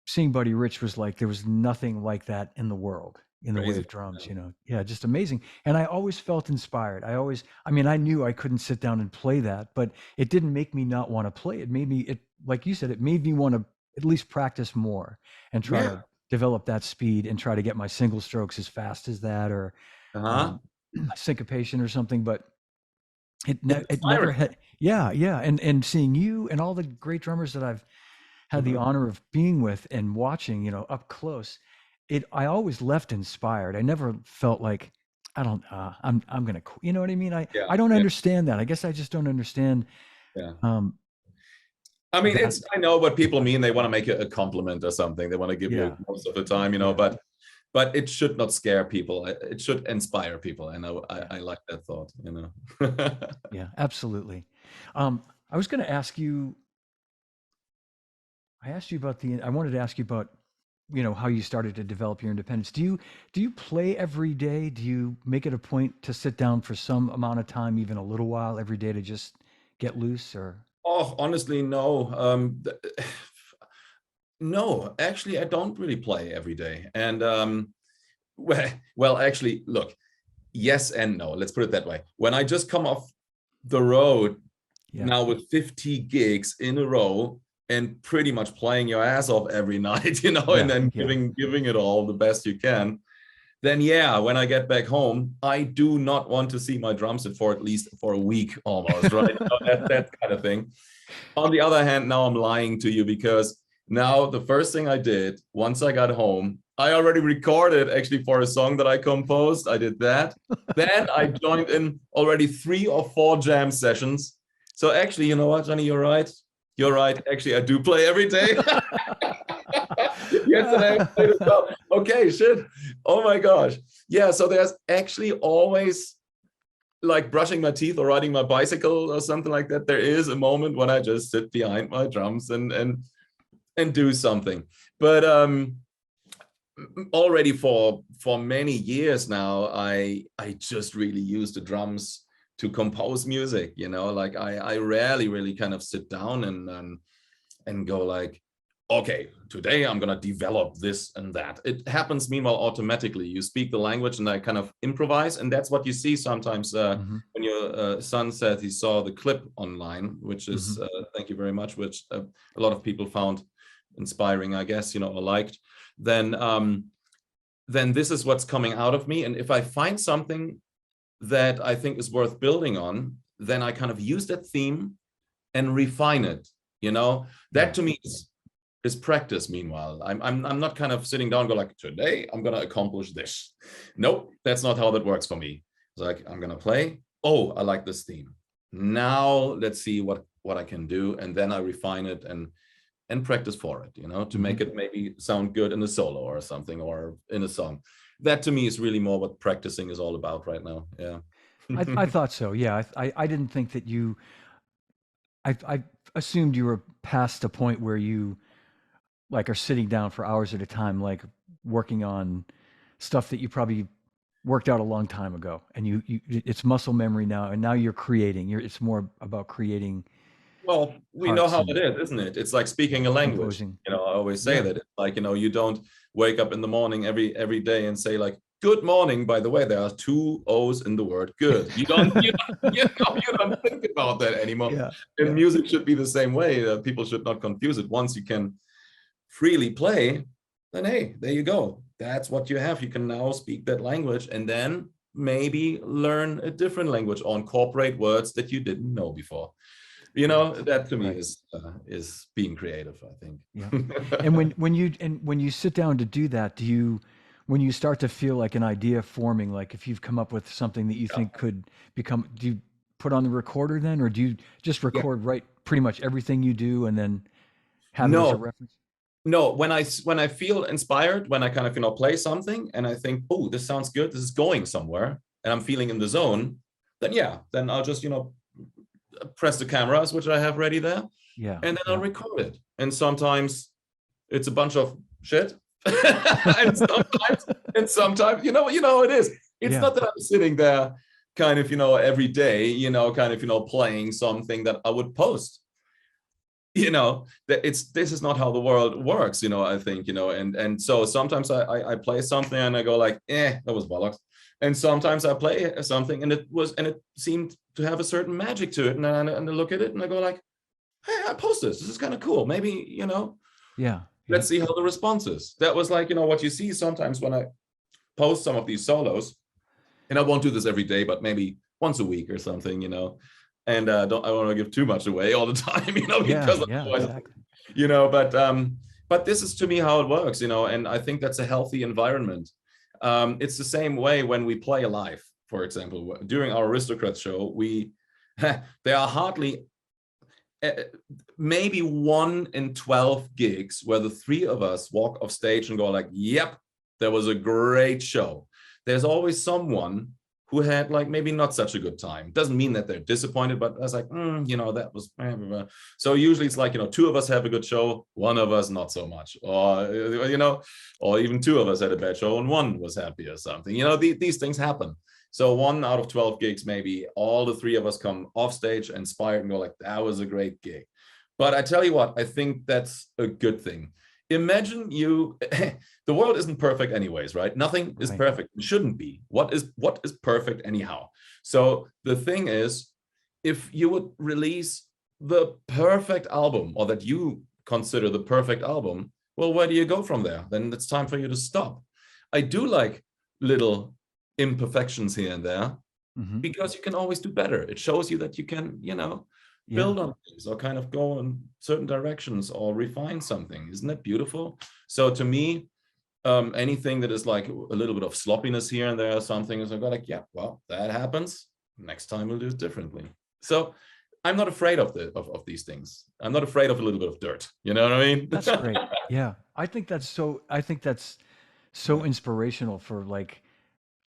seeing Buddy Rich was like there was nothing like that in the world in the way crazy. of drums. Yeah, just amazing. And I always felt inspired. I mean, I knew I couldn't sit down and play that, but it didn't make me not want to play. It made me like you said, it made me want to at least practice more and try Yeah, to develop that speed and try to get my single strokes as fast as that or uh-huh. um, syncopation or something. But It's it never inspiring. had. Yeah, yeah. And seeing you and all the great drummers that I've had the Mhm. honor of being with and watching, up close, I always left inspired. I never felt like I'm gonna you know what I mean? Yeah, I don't yeah, understand that. I guess I just don't understand yeah. um I mean, that. I know what people mean. They want to make it a compliment or something. They want to give you Yeah, most of the time, yeah, but it should not scare people. It should inspire people. And yeah, I like that thought. yeah, absolutely. I was gonna ask you, I wanted to ask you about, how you started to develop your independence. Do you play every day? Do you make it a point to sit down for some amount of time, even a little while every day to just get loose or Oh, honestly, no. No, actually, I don't really play every day. And well, actually, look, yes and no. Let's put it that way. When I just come off the road yeah, now with 50 gigs in a row and pretty much playing your ass off every night, and yeah, then yeah, giving it all the best you can, then yeah, when I get back home, I do not want to see my drum set for at least for a week almost, right? That kind of thing. On the other hand, now I'm lying to you because now the first thing I did once I got home I already recorded actually for a song that I composed. I did that. Then I joined in already 3 or 4 jam sessions. So actually, you know what, Johnny, you're right. You're right. Actually, I do play every day. Yesterday I played as well. Okay, shit. Oh my gosh. Yeah, so there's actually always like brushing my teeth or riding my bicycle or something like that. There is a moment when I just sit behind my drums and do something. But already for many years now, I just really use the drums to compose music. You know, like I rarely really kind of sit down and go like, okay, today I'm gonna develop this and that. It happens meanwhile automatically. You speak the language and I kind of improvise, and that's what you see sometimes Mm-hmm. when your son said he saw the clip online, which is Mm-hmm. thank you very much, which a lot of people found inspiring, I guess, you know, or liked. Then this is what's coming out of me, and if I find something that I think is worth building on, then I kind of use that theme and refine it. You know, that Yeah. to me is practice. Meanwhile, I'm not kind of sitting down and go like, today I'm gonna accomplish this. Nope, that's not how that works for me. It's like, I'm gonna play. Oh, I like this theme. Now let's see what I can do, and then I refine it and practice for it, you know, to Mm-hmm. make it maybe sound good in a solo or something, or in a song. That to me is really more what practicing is all about right now. Yeah. I thought so. Yeah. I didn't think that you. I assumed you were past the point where you like are sitting down for hours at a time, like working on stuff that you probably worked out a long time ago, and you it's muscle memory now, and now you're creating. It's more about creating Well, we know parts how and it is, isn't it? It's like speaking a language. composing. You know, I always say Yeah. that. It's like, you know, you don't wake up in the morning every day and say like, good morning. By the way, there are 2 O's in the word good. You don't think about that anymore. Yeah. And Yeah. music should be the same way. People should not confuse it. Once you can freely play, then hey, there you go. That's what you have. You can now speak that language and then maybe learn a different language or incorporate words that you didn't know before. You know, Right. that to me Right. is being creative, I Yeah. think. And when you sit down to do that, do you when you start to feel like an idea forming, like if you've come up with something that you Yeah. think could become, do you put on the recorder then, or do you just Yeah. record right pretty much everything you do and then have it as a No, reference? no. When I feel inspired, when I kind of, you know, play something and I think, oh, this sounds good, this is going somewhere, and I'm feeling in the zone, then yeah, then I'll just, you know, press the cameras, which I have ready there, Yeah. and then I'll Yeah. record it. And sometimes it's a bunch of shit. and sometimes you know it is. It's Yeah. not that I'm sitting there kind of, you know, every day, you know, kind of, you know, playing something that I would post. You know, that this is not how the world works, you know, I think, you know, and so sometimes I play something and I go like, that was bollocks. And sometimes I play something and it seemed to have a certain magic to it. And I look at it and I go like, hey, I post this. This is kind of cool. Maybe, you know, Yeah. Yeah. let's see how the response is. That was like, you know, what you see sometimes when I post some of these solos, and I won't do this every day, but maybe once a week or something, you know. And I don't want to give too much away all the time, you know, Yeah. because Yeah. otherwise, Exactly. you know, but this is to me how it works, you know, and I think that's a healthy environment. It's the same way when we play live, for example, during our Aristocrats show, there are hardly maybe 1 in 12 gigs where the 3 of us walk off stage and go like, yep, that was a great show. There's always someone who had like maybe not such a good time. Doesn't mean that they're disappointed, but I was like, you know, that was so usually it's like, you know, 2 of us have a good show, 1 of us not so much, or you know, or even 2 of us had a bad show and 1 was happy or something. You know, these things happen. So 1 out of 12 gigs, maybe all the 3 of us come off stage inspired and go like, that was a great gig. But I tell you what, I think that's a good thing. Imagine you, the world isn't perfect anyways, right? Nothing is Right. perfect. It shouldn't be. What is perfect anyhow? So the thing is, if you would release the perfect album, or that you consider the perfect album, well, where do you go from there? Then it's time for you to stop. I do like little imperfections here and there, Hmm. because you can always do better. It shows you that you can, you know, Yeah. build on things or kind of go in certain directions or refine something. Isn't that beautiful? So to me, anything that is like a little bit of sloppiness here and there or something, is like, yeah, well, that happens. Next time we'll do it differently. So I'm not afraid of of these things. I'm not afraid of a little bit of dirt. You know what I mean? That's great. Yeah. I think that's so Yeah. inspirational for like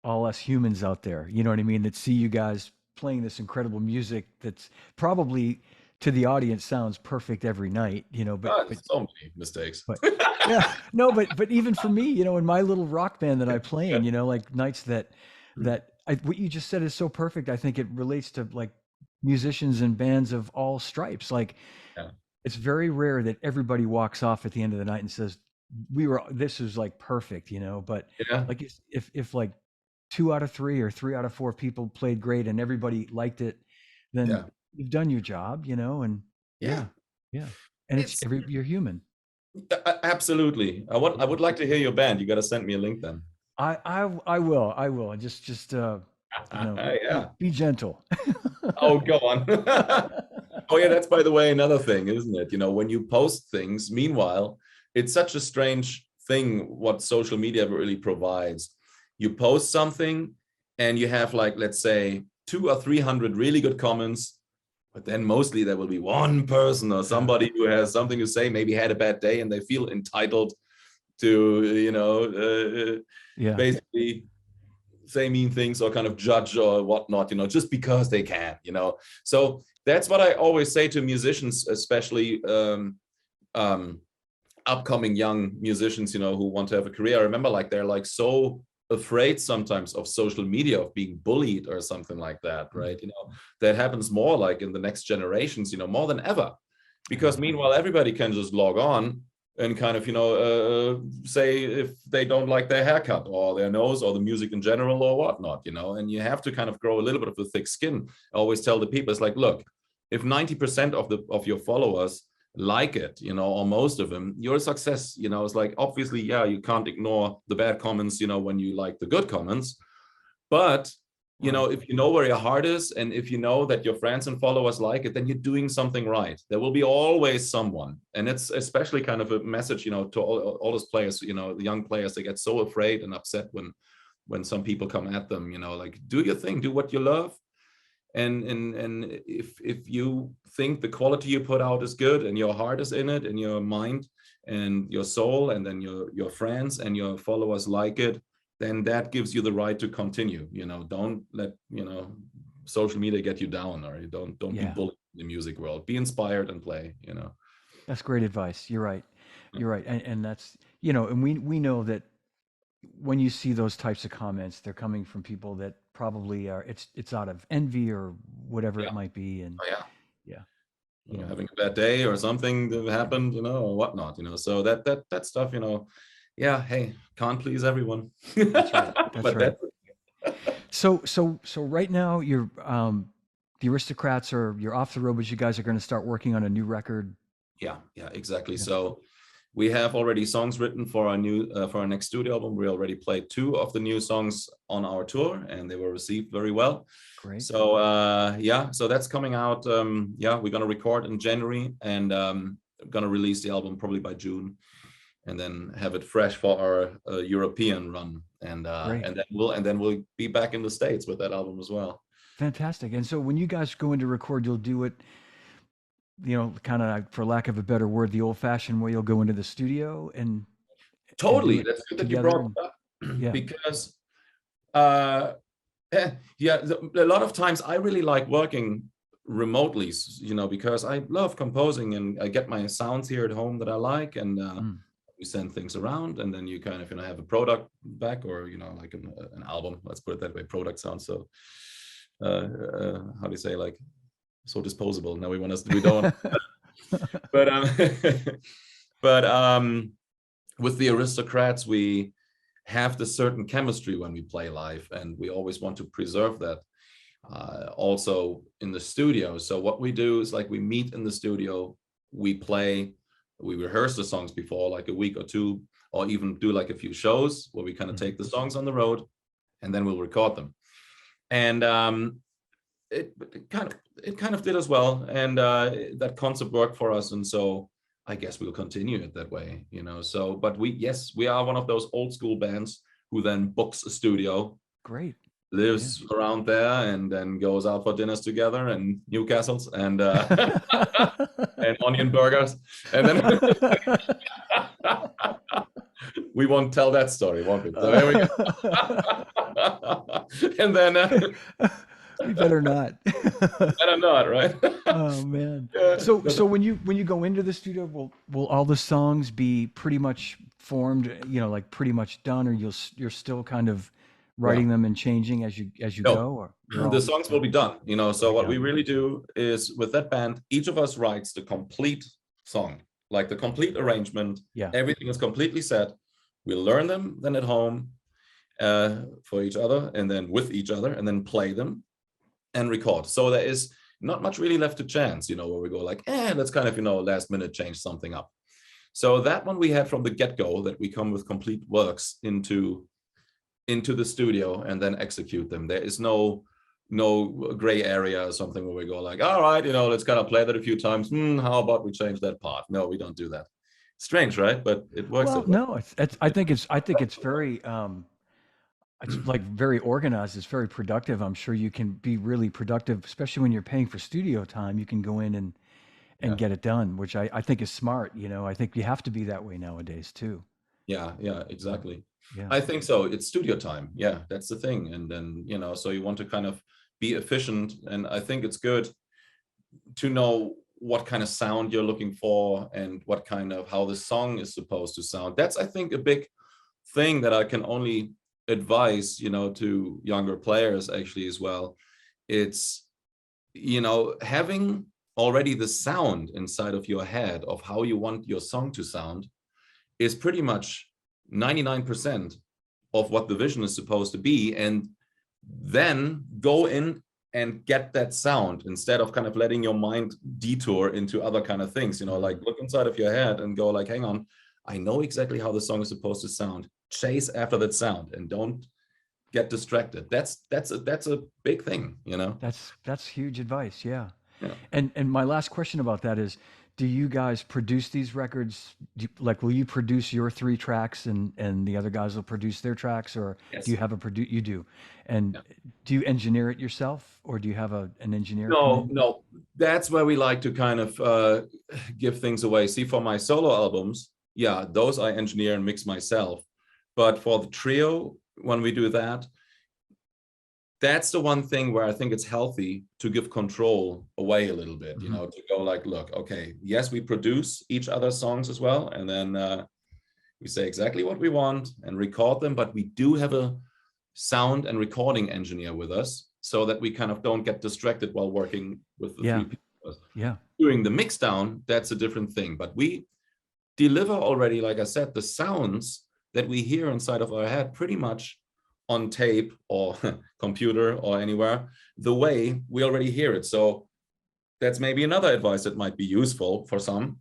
all us humans out there. You know what I mean? That see you guys playing this incredible music that's probably to the audience sounds perfect every night, you know, So many mistakes. but yeah, no, but even for me, you know, in my little rock band that I play in, you know, like nights what you just said is so perfect. I think it relates to like musicians and bands of all stripes. Like Yeah. it's very rare that everybody walks off at the end of the night and says, this is like perfect, you know, but Yeah. like if like 2 out of 3 or 3 out of 4 people played great and everybody liked it, then Yeah. you've done your job, you know, and Yeah. yeah, yeah. And It's you're human. absolutely. I Yeah. would like to hear your band. You got to send me a link then. I will. Just you know, Yeah. be gentle. Oh, go on. Oh, yeah. That's, by the way, another thing, isn't it? You know, when you post things, meanwhile, it's such a strange thing what social media really provides. You post something and you have, like, let's say 200 or 300 really good comments, but then mostly there will be one person or Yeah. somebody who has something to say, maybe had a bad day, and they feel entitled to, Yeah. basically say mean things or kind of judge or whatnot, just because they can, So that's what I always say to musicians, especially um, upcoming young musicians, who want to have a career. I remember, like, they're like so afraid sometimes of social media, of being bullied or something like that, right? That happens more like in the next generations, more than ever, because Yeah. meanwhile everybody can just log on and kind of, say if they don't like their haircut or their nose or the music in general or whatnot, and you have to kind of grow a little bit of a thick skin. I always tell the people, it's like, look, if 90% of your followers like it, or most of them, you're a success. It's like, obviously, yeah, you can't ignore the bad comments, when you like the good comments, but Right. if you know where your heart is, and if you know that your friends and followers like it, then you're doing something right. There will be always someone. And it's especially kind of a message, to all those players, the young players, they get so afraid and upset when some people come at them, like, do your thing, do what you love. And if you think the quality you put out is good and your heart is in it and your mind and your soul, and then your friends and your followers like it, then that gives you the right to continue. Don't let social media get you down, or you don't be Yeah. bullied in the music world. Be inspired and play. That's great advice. You're right. You're right. And that's, you know, and we know that when you see those types of comments, they're coming from people that probably are it's out of envy or whatever it Yeah. might be. And Oh, yeah. yeah, you know, Having a bad day or something that happened, or whatnot, so that stuff, yeah, hey, can't please everyone. that's right. That's But right. that So right now you're the Aristocrats are you're off the road, but you guys are going to start working on a new record. Yeah, exactly. Yeah, So we have already songs written for our next studio album. We already played 2 of the new songs on our tour, and they were received very well. great. So yeah, so that's coming out. Yeah, we're gonna record in January, and gonna release the album probably by June, and then have it fresh for our European run, and Great. we'll be back in the States with that album as well. Fantastic. And so when you guys go in to record, you'll do it, you know, kind of for lack of a better word, the old-fashioned way. You'll go into the studio and do Totally, it that's good that you together. brought And it up. yeah. Because yeah, a lot of times I really like working remotely, because I love composing, and I get my sounds here at home that I like, and Mm. we send things around, and then you kind of have a product back, or like an album. Let's put it that way. Product sounds so how do you say, like, so disposable. Now we don't. But but with the Aristocrats, we have the certain chemistry when we play live, and we always want to preserve that also in the studio. So what we do is, like, we meet in the studio, we play, we rehearse the songs before, like a week or two, or even do like a few shows where we kind of take the songs on the road, and then we'll record them. And it kind of did as well, and that concept worked for us. And so I guess we'll continue it that way, you know. So, but we are one of those old school bands who then books a studio, Great. Yeah. lives around there, and then goes out for dinners together and Newcastles and and onion burgers, and then we won't tell that story, won't we? So there we go. And then We better not. I don't know it, right? Oh man. Yeah. So when you go into the studio, will all the songs be pretty much formed, like pretty much done, or you're still kind of Well, writing them and changing as you no, go, or you're the all songs will be done, you know. So what yeah. we really do is with that band, each of us writes the complete song, like the complete arrangement. Yeah. Everything is completely set. We learn them then at home for each other, and then with each other, and then play them and record. So there is not much really left to chance, you know, where we go like, let's kind of, last minute change something up. So that one we had from the get-go, that we come with complete works into the studio and then execute them. There is no gray area or something where we go like, all right, let's kind of play that a few times. How about we change that part? No, we don't do that. Strange, right? But it works Well, that way. no, I think it's very it's like very organized. It's very productive. I'm sure you can be really productive, especially when you're paying for studio time. You can go in and Yeah. get it done, which I think is smart. I think you have to be that way nowadays too. Yeah, exactly. Yeah. I think so. It's studio time. Yeah, that's the thing. And then, so you want to kind of be efficient. And I think it's good to know what kind of sound you're looking for and what kind of how the song is supposed to sound. That's, I think, a big thing that I can only advise, to younger players actually as well. It's, having already the sound inside of your head of how you want your song to sound is pretty much 99% of what the vision is supposed to be. And then go in and get that sound instead of kind of letting your mind detour into other kind of things, like look inside of your head and go like, hang on, I know exactly how the song is supposed to sound. Chase after that sound and don't get distracted. That's a big thing, That's huge advice. Yeah. Yeah. And my last question about that is, do you guys produce these records? Will you produce your 3 tracks and the other guys will produce their tracks, or Yes. do you have you do? And Yeah. do you engineer it yourself, or do you have an engineer come in? No, that's where we like to kind of give things away. See, for my solo albums, yeah, those I engineer and mix myself. But for the trio, when we do that, that's the one thing where I think it's healthy to give control away a little bit, to go like, look, okay, yes, we produce each other's songs as well. And then we say exactly what we want and record them, but we do have a sound and recording engineer with us so that we kind of don't get distracted while working with the 3 people. Yeah. Doing the mix down, that's a different thing. But we deliver already, like I said, the sounds that we hear inside of our head pretty much on tape or computer or anywhere, the way we already hear it. So that's maybe another advice that might be useful for some.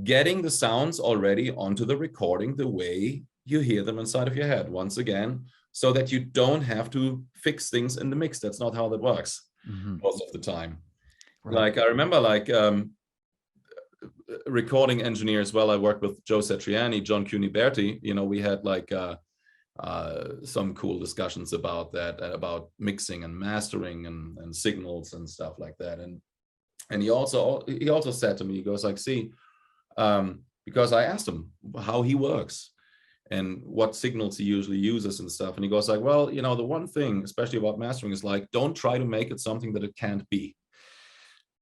Getting the sounds already onto the recording the way you hear them inside of your head, once again, so that you don't have to fix things in the mix. That's not how that works most of the time. Right. Like I remember recording engineers, I worked with Joe Satriani, John Cuniberti, we had some cool discussions about that, about mixing and mastering and signals and stuff like that. And he also said to me, he goes like, see, because I asked him how he works and what signals he usually uses and stuff. And he goes like, well, the one thing, especially about mastering, is like, don't try to make it something that it can't be.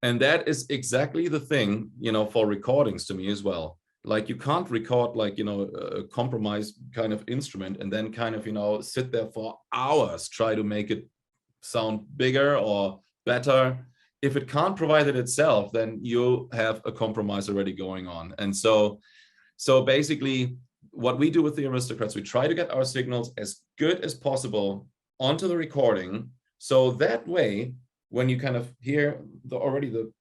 And that is exactly the thing, for recordings to me as well. Like you can't record a compromise kind of instrument and then kind of, sit there for hours, try to make it sound bigger or better. If it can't provide it itself, then you have a compromise already going on. And so basically what we do with the Aristocrats, we try to get our signals as good as possible onto the recording. So that way, when you kind of hear the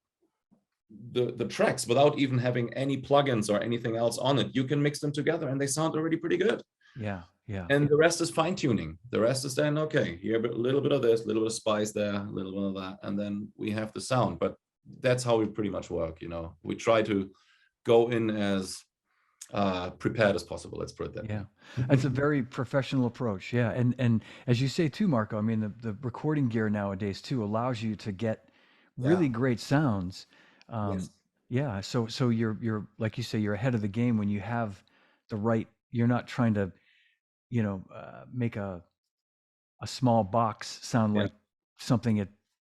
tracks without even having any plugins or anything else on it, you can mix them together and they sound already pretty good. Yeah. And the rest is fine tuning. The rest is then, okay, here a little bit of this, a little bit of spice there, a little bit of that, and then we have the sound. But that's how we pretty much work. We try to go in as prepared as possible. Let's put it that Yeah, way. that's a very professional approach. Yeah, and as you say too, Marco, I mean the recording gear nowadays too allows you to get Yeah. really great sounds. Yes. Um, yeah, so you're like you say you're ahead of the game when you have the right. You're not trying to make a small box sound Yeah. like something it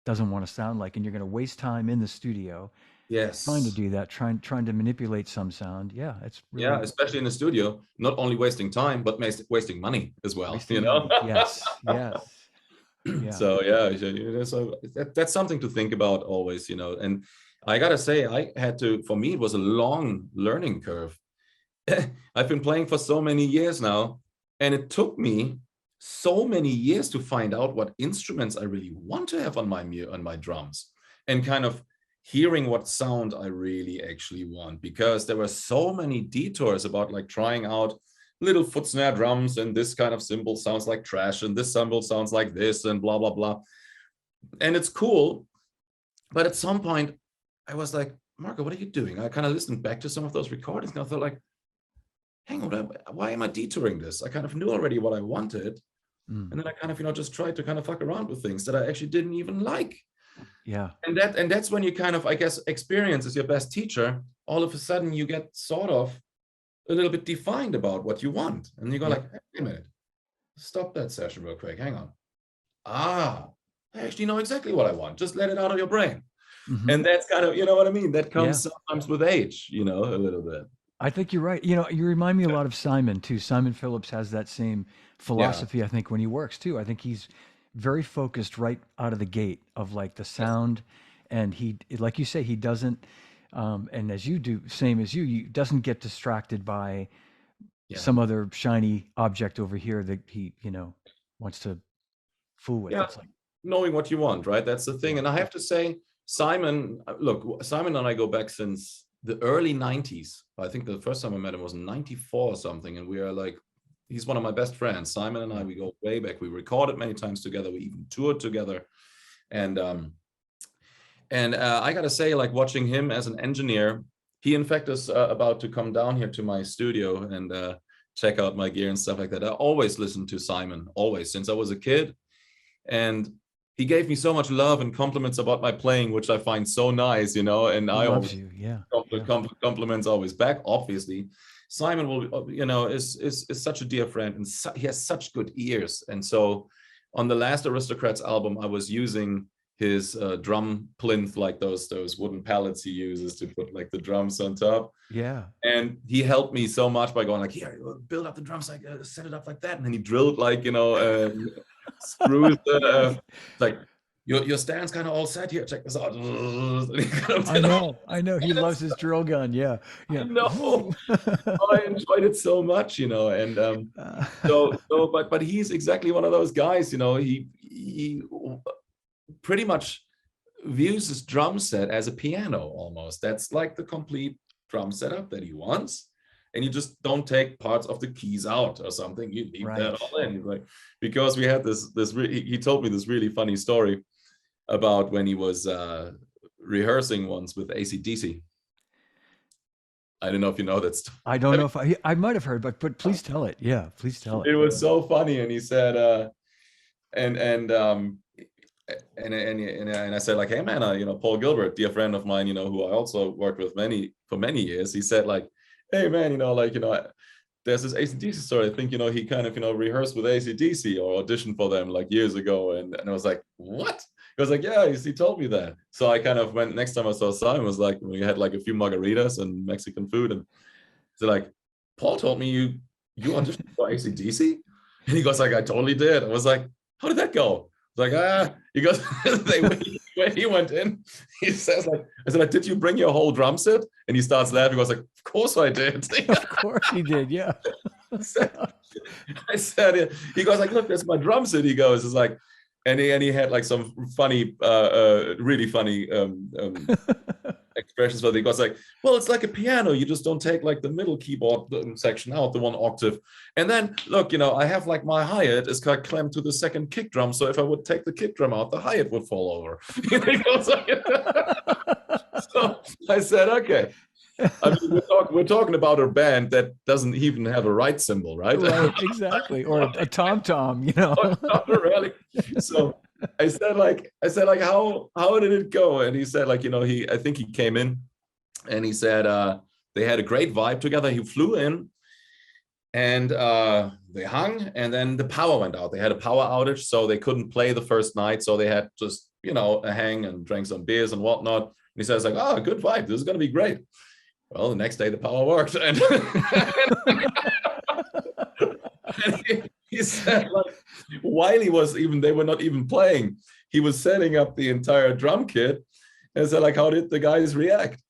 doesn't want to sound like, and you're going to waste time in the studio trying to Yes. do that, trying to manipulate some sound. Yeah, it's Yeah, really especially in the studio, not only wasting time, but wasting money as well, you wasting know? money. Yes, yes, yeah. So yeah, so that's something to think about always, you know. And I gotta say, I had to, for me, it was a long learning curve. I've been playing for so many years now, and it took me so many years to find out what instruments I really want to have on my drums, and kind of hearing what sound I really actually want, because there were so many detours about like trying out little foot snare drums, and this kind of cymbal sounds like trash, and this cymbal sounds like this, and blah blah blah. And it's cool, but at some point I was like, Marco, what are you doing? I kind of listened back to some of those recordings, and I thought like, hang on, why am I detouring this? I kind of knew already what I wanted. Mm, And then I kind of, just tried to kind of fuck around with things that I actually didn't even like. yeah, And that's when you kind of, I guess, experience is your best teacher. All of a sudden you get sort of a little bit defined about what you want. And you go yep. like, wait a minute, stop that session real quick. Hang on. Ah, I actually know exactly what I want. Just let it out of your brain. Hmm. And that's kind of, you know what I mean? That Yeah, comes sometimes with age, a little bit. I think you're right. You remind me a lot of Simon too. Simon Phillips has that same Yeah. philosophy, I think, when he works too. I think he's very focused right out of the gate of like the Yes. sound, and he, like you say, he doesn't, and as you do, same as you doesn't get distracted by Yeah. some other shiny object over here that he, wants to fool with. Yeah. It's like, Knowing what you want, right? That's the thing. yeah, And I have to say, Simon, look, Simon and I go back since the early 90s. I think the first time I met him was in 94 or something. And we are like, he's one of my best friends. Simon and I, yeah, we go way back. We recorded many times together. We even toured together. And I gotta say, like watching him as an engineer, he in fact is about to come down here to my studio and check out my gear and stuff like that. I always listened to Simon, always, since I was a kid. And he gave me so much love and compliments about my playing, which I find so nice, and he I loves always you. Yeah, yeah, compliments always back, obviously. Simon will, is such a dear friend, and he has such good ears. And so on the last Aristocrats album, I was using his drum plinth, like those wooden pallets he uses to put like the drums on top. yeah. And he helped me so much by going like, here, build up the drums, like set it up like that. And then he drilled like, screws. Like your stand's kind of all set here. Check this out. I know. He loves his drill gun. Yeah, I yeah. know. I enjoyed it so much, and Uh, but he's exactly one of those guys, he pretty much views his drum set as a piano almost. That's like the complete drum setup that he wants. And you just don't take parts of the keys out or something. You leave that right. all in. He's like, because we had he told me this really funny story about when he was rehearsing once with AC/DC. I don't know if you know that story. I don't know if I might have heard, but please tell it. Yeah, please tell it. It was so funny. And he said, and and I said like, hey man, Paul Gilbert, dear friend of mine, who I also worked with for many years. He said like, hey man, there's this AC/DC story. I think he kind of rehearsed with AC/DC or auditioned for them like years ago. And I was like, what? He was like, yeah, he told me that. So I kind of went, next time I saw Simon, was like, we had like a few margaritas and Mexican food, and so like, Paul told me you auditioned for AC/DC, and he goes like, I totally did. I was like, how did that go? Like, he goes, when he went in, he says like, I said, like, did you bring your whole drum set? And he starts laughing. He goes like, of course I did. Of course he did. Yeah. I said, he goes like, look, that's my drum set. He goes, it's like, and he had like some funny, really funny expressions where he goes like, well, it's like a piano. You just don't take like the middle keyboard section out, the one octave. And then look, I have like my hi-hat is clamped to the second kick drum. So if I would take the kick drum out, the hi-hat would fall over. He goes like, so I said, okay. I mean, we're talking about a band that doesn't even have a right symbol, right? Right, exactly. Or a tom tom, you know. Not really. So I said like how did it go? And he said like, I think he came in and he said they had a great vibe together. He flew in and they hung, and then the power went out. They had a power outage, so they couldn't play the first night. So they had just, a hang and drank some beers and whatnot. And he says like, oh, good vibe. This is going to be great. Well, the next day the power worked, and, and he said like, while they were not even playing, he was setting up the entire drum kit, and said like, how did the guys react?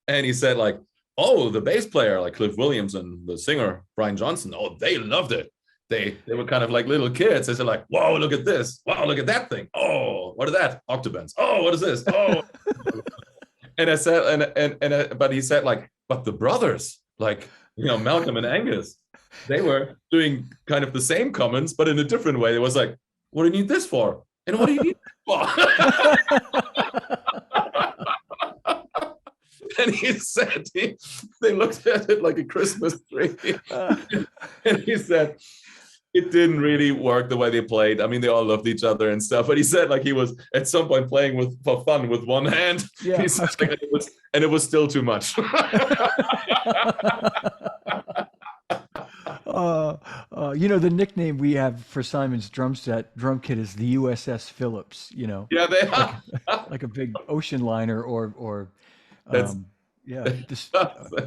And he said like, oh, the bass player like Cliff Williams and the singer Brian Johnson, oh, they loved it. They were kind of like little kids. They said like, whoa, look at this. Wow, look at that thing. Oh, what is that? Octobands. Oh, what is this? Oh. And I said, but he said like, but the brothers, like, Malcolm and Angus, they were doing kind of the same comments, but in a different way. It was like, what do you need this for? And what do you need this for? And he said, they looked at it like a Christmas tree. And he said, it didn't really work the way they played. I mean, they all loved each other and stuff, but he said like he was at some point playing for fun with one hand. Yeah, he said, like, it was still too much. The nickname we have for Simon's drum kit is the USS Phillips, Yeah, they are. like a big ocean liner or That's yeah,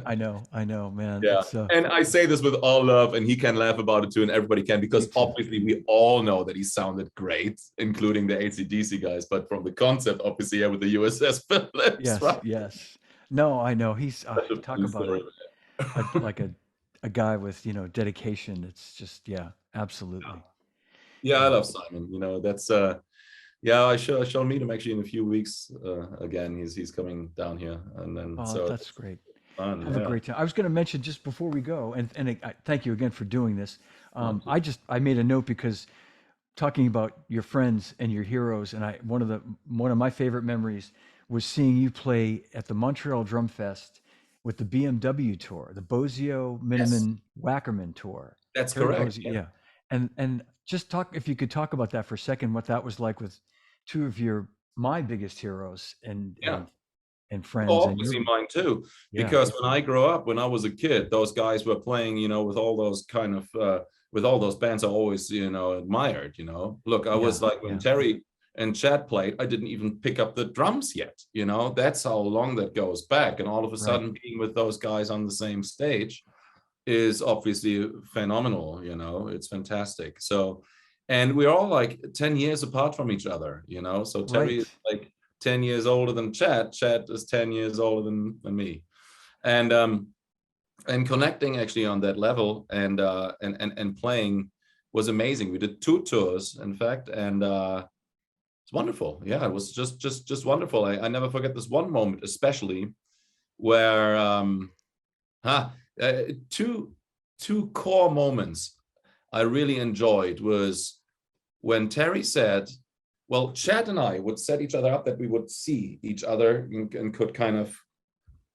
I know, man. Yeah. It's, And I say this with all love, and he can laugh about it too, and everybody can, because obviously we all know that he sounded great, including the AC/DC guys. But from the concept, obviously, with the USS Phillips. yes, right? yes. No, I know. He's Such a talk funny about story. like a guy with, dedication. It's just, yeah, absolutely. Yeah, I love Simon. That's yeah, I shall meet him actually in a few weeks. Again, he's coming down here, and then Oh, so that's great. fun. Have a Yeah. great time. I was going to mention just before we go, and I thank you again for doing this. I made a note because talking about your friends and your heroes, and one of my favorite memories was seeing you play at the Montreal Drum Fest with the BMW tour, the Bozio Minnemann Wackerman tour. That's Terry correct. Bozzio, yeah. And just if you could talk about that for a second, what that was like with two of my biggest heroes Yeah. and friends, Oh, and obviously mine too. yeah, Because when I was a kid, those guys were playing, with all those kind of with all those bands I always, admired. Look, I was like when yeah. Terry and Chad played, I didn't even pick up the drums yet. That's how long that goes back. And all of a sudden, being with those guys on the same stage is obviously phenomenal. It's fantastic. So, and we're all like 10 years apart from each other. So Terry is like 10 years older than Chad. Chad is 10 years older than me. And connecting actually on that level and playing was amazing. We did 2 tours, in fact, and it's wonderful. Yeah, it was just wonderful. I never forget this one moment, especially where two core moments I really enjoyed was when Terry said, well, Chad and I would set each other up that we would see each other and could kind of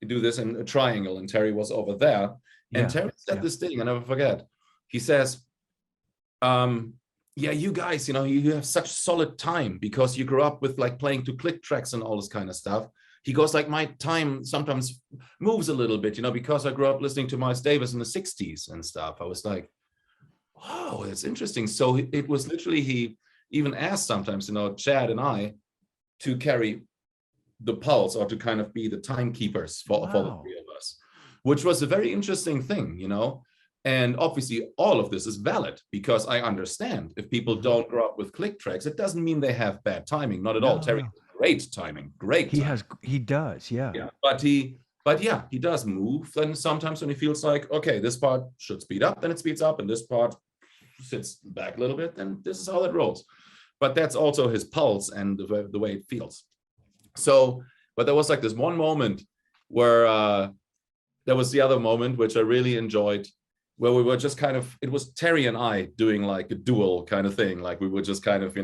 do this in a triangle, and Terry was over there. And Terry said this thing, I never forget. He says, yeah, you guys, you have such solid time because you grew up with like playing to click tracks and all this kind of stuff. He goes like, my time sometimes moves a little bit, because I grew up listening to Miles Davis in the 60s and stuff. I was like, wow, that's interesting. So it was literally, he even asked sometimes, Chad and I to carry the pulse or to kind of be the timekeepers for the 3 of us, which was a very interesting thing, And obviously all of this is valid because I understand if people don't grow up with click tracks, it doesn't mean they have bad timing. Not at all. Terry has great timing, He does, yeah. Yeah, but he does move. And sometimes when he feels like, okay, this part should speed up, then it speeds up, and this part sits back a little bit, then this is how it rolls. But that's also his pulse and the way it feels. So, but there was like this one moment where there was the other moment, which I really enjoyed, where we were just kind of, it was Terry and I doing like a duel kind of thing. Like we were just kind of,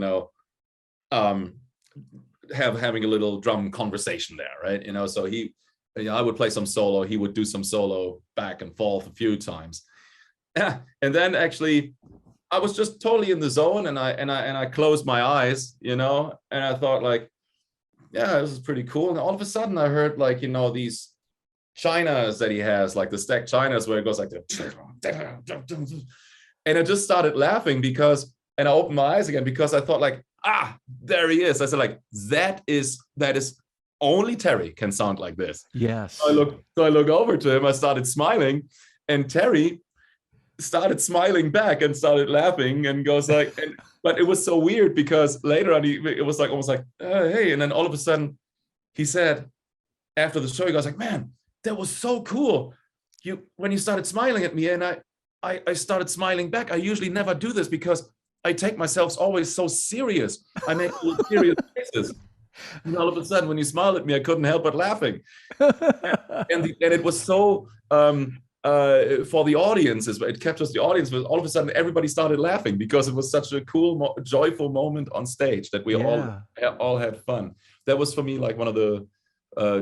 having a little drum conversation there, right? So I would play some solo. He would do some solo back and forth a few times. Yeah. And then actually I was just totally in the zone, and I closed my eyes, and I thought like, yeah, this is pretty cool. And all of a sudden I heard like, these chinas that he has, like the stacked chinas where it goes like and I just started laughing and I opened my eyes again because I thought like, there he is. I said like, that is only Terry can sound like this. Yes. So I look over to him, I started smiling, and Terry started smiling back and started laughing and goes like, but it was so weird because later on it was like almost like, hey, and then all of a sudden he said after the show, he goes like, man, that was so cool. When you started smiling at me, and I started smiling back. I usually never do this because I take myself always so serious. I make serious faces. And all of a sudden, when you smiled at me, I couldn't help but laughing. And it was so for the audiences, it captures the audience. But all of a sudden, everybody started laughing because it was such a cool, joyful moment on stage that we all had fun. That was for me like one of the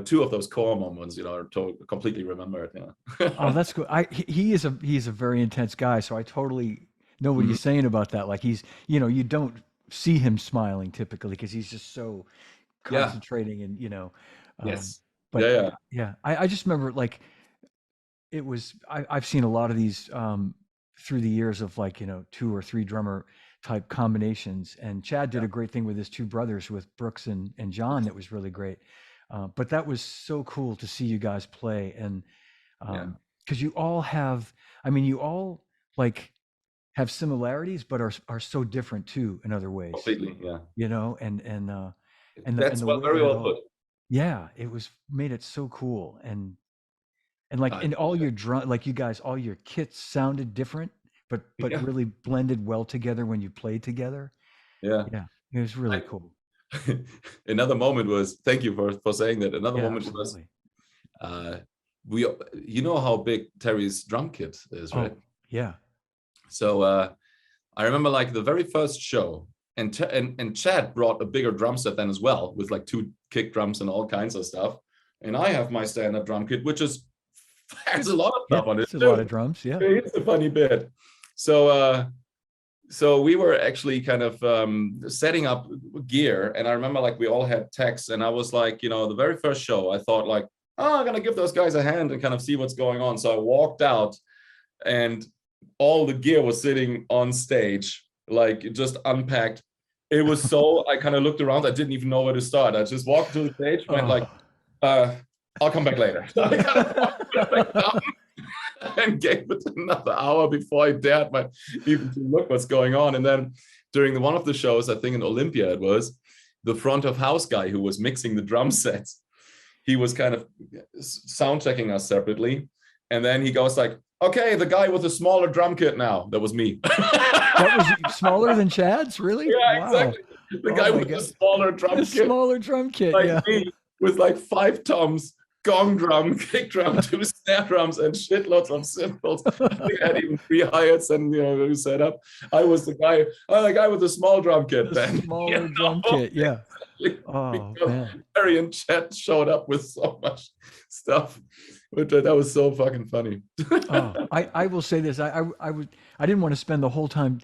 two of those core moments, to completely remember it. Yeah. Oh, that's good. He's a very intense guy, so I totally know what he's saying about that. Like he's, you don't see him smiling typically because he's just so concentrating and Yes. But yeah. I just remember like it was. I've seen a lot of these through the years of like 2 or 3 drummer type combinations, and Chad did a great thing with his 2 brothers with Brooks and John that was really great. But that was so cool to see you guys play, and because you all have, you all like have similarities, but are so different too in other ways. Completely, yeah. And that's the well, way very that well put. yeah, it was made it so cool, and like in all your drum, like you guys, all your kits sounded different, but really blended well together when you played together. Yeah, it was really cool. Another moment was, thank you for saying that. Another moment absolutely. was, you know how big Terry's drum kit is, right? Yeah. So I remember like the very first show, and Chad brought a bigger drum set then as well, with like 2 kick drums and all kinds of stuff. And I have my standard drum kit, which has a lot of stuff on it. It's a lot of drums. Yeah. It's a funny bit. So we were actually kind of setting up gear, and I remember like we all had techs, and I was like, the very first show, I thought like, I'm gonna give those guys a hand and kind of see what's going on. So I walked out, and all the gear was sitting on stage, like just unpacked. It was so, I kind of looked around, I didn't even know where to start. I just walked to the stage, went like, I'll come back later. So I kind of walked back down and gave it another hour before I dared even to look what's going on. And then during one of the shows, I think in Olympia, it was the front of house guy who was mixing the drum sets. He was kind of sound checking us separately. And then he goes like, okay, the guy with the smaller drum kit now. That was me. That was smaller than Chad's, really? Yeah, wow. Exactly. The guy with the smaller drum kit. Smaller drum kit, like me, with like 5 toms, gong drum, kick drum, 2 snare drums, and shitloads of cymbals. I think I had even 3 hi-hats and who set up. I was the guy with the small drum kit then. Smaller drum kit, yeah. Oh man. Harry and Chad showed up with so much stuff. But that was so fucking funny. I will say this. I didn't want to spend the whole time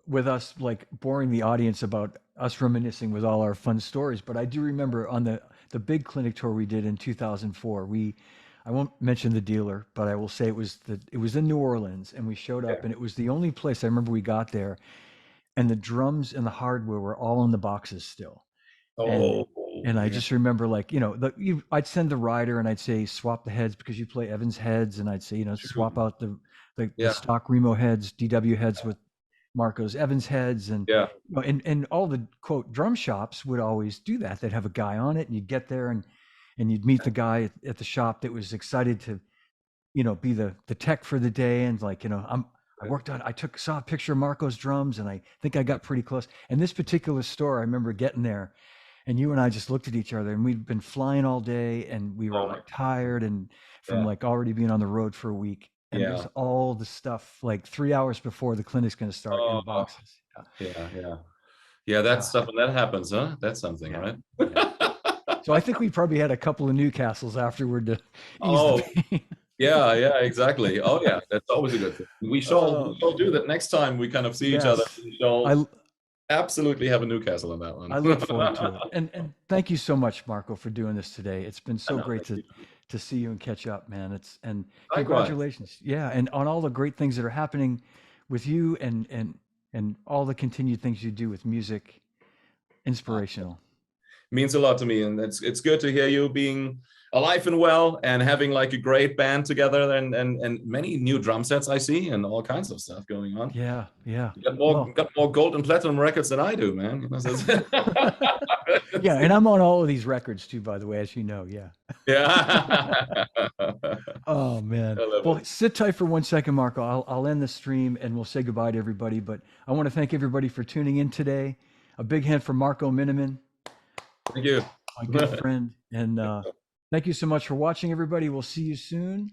with us like boring the audience about us reminiscing with all our fun stories, but I do remember on the big clinic tour we did in 2004. I won't mention the dealer, but I will say it was in New Orleans, and we showed up, and it was the only place I remember we got there, and the drums and the hardware were all in the boxes still. And I just remember like, I'd send the rider and I'd say, swap the heads because you play Evans heads. And I'd say, swap out the stock Remo heads, DW heads with Marco's Evans heads. And, and all the quote drum shops would always do that. They'd have a guy on it, and you'd get there and you'd meet the guy at the shop that was excited to, be the tech for the day. And like, I saw a picture of Marco's drums, and I think I got pretty close. And this particular store, I remember getting there, and you and I just looked at each other, and we'd been flying all day, and we were like tired and from like already being on the road for a week. And there's all the stuff like 3 hours before the clinic's going to start in the boxes. Yeah. That stuff, when that happens, huh? That's something, right? So I think we probably had a couple of Newcastles afterward to ease the Oh, pain. yeah, exactly. Oh, yeah, that's always a good thing. We Oh shall do man. that next time we kind of see each other. Yes. We shall I absolutely have a Newcastle on that I one. look forward to it. And thank you so much, Marco, for doing this today. It's been I so know, great thank you. to see you and catch up, man. It's and Likewise. congratulations. Yeah, and on all the great things that are happening with you and all the continued things you do with music. Inspirational. Means a lot to me, and it's good to hear you being alive and well and having like a great band together, and many new drum sets I see and all kinds of stuff going on. Yeah, yeah. You Well, got more gold and platinum records than I do, man. You know, yeah, and I'm on all of these records too, by the way, as you know. Yeah. yeah. Oh man. I love Well, it. sit tight for 1 second, Marco. I'll end the stream and we'll say goodbye to everybody. But I want to thank everybody for tuning in today. A big hand for Marco Minnemann, Thank you. my good friend, and thank you so much for watching, everybody. We'll see you soon.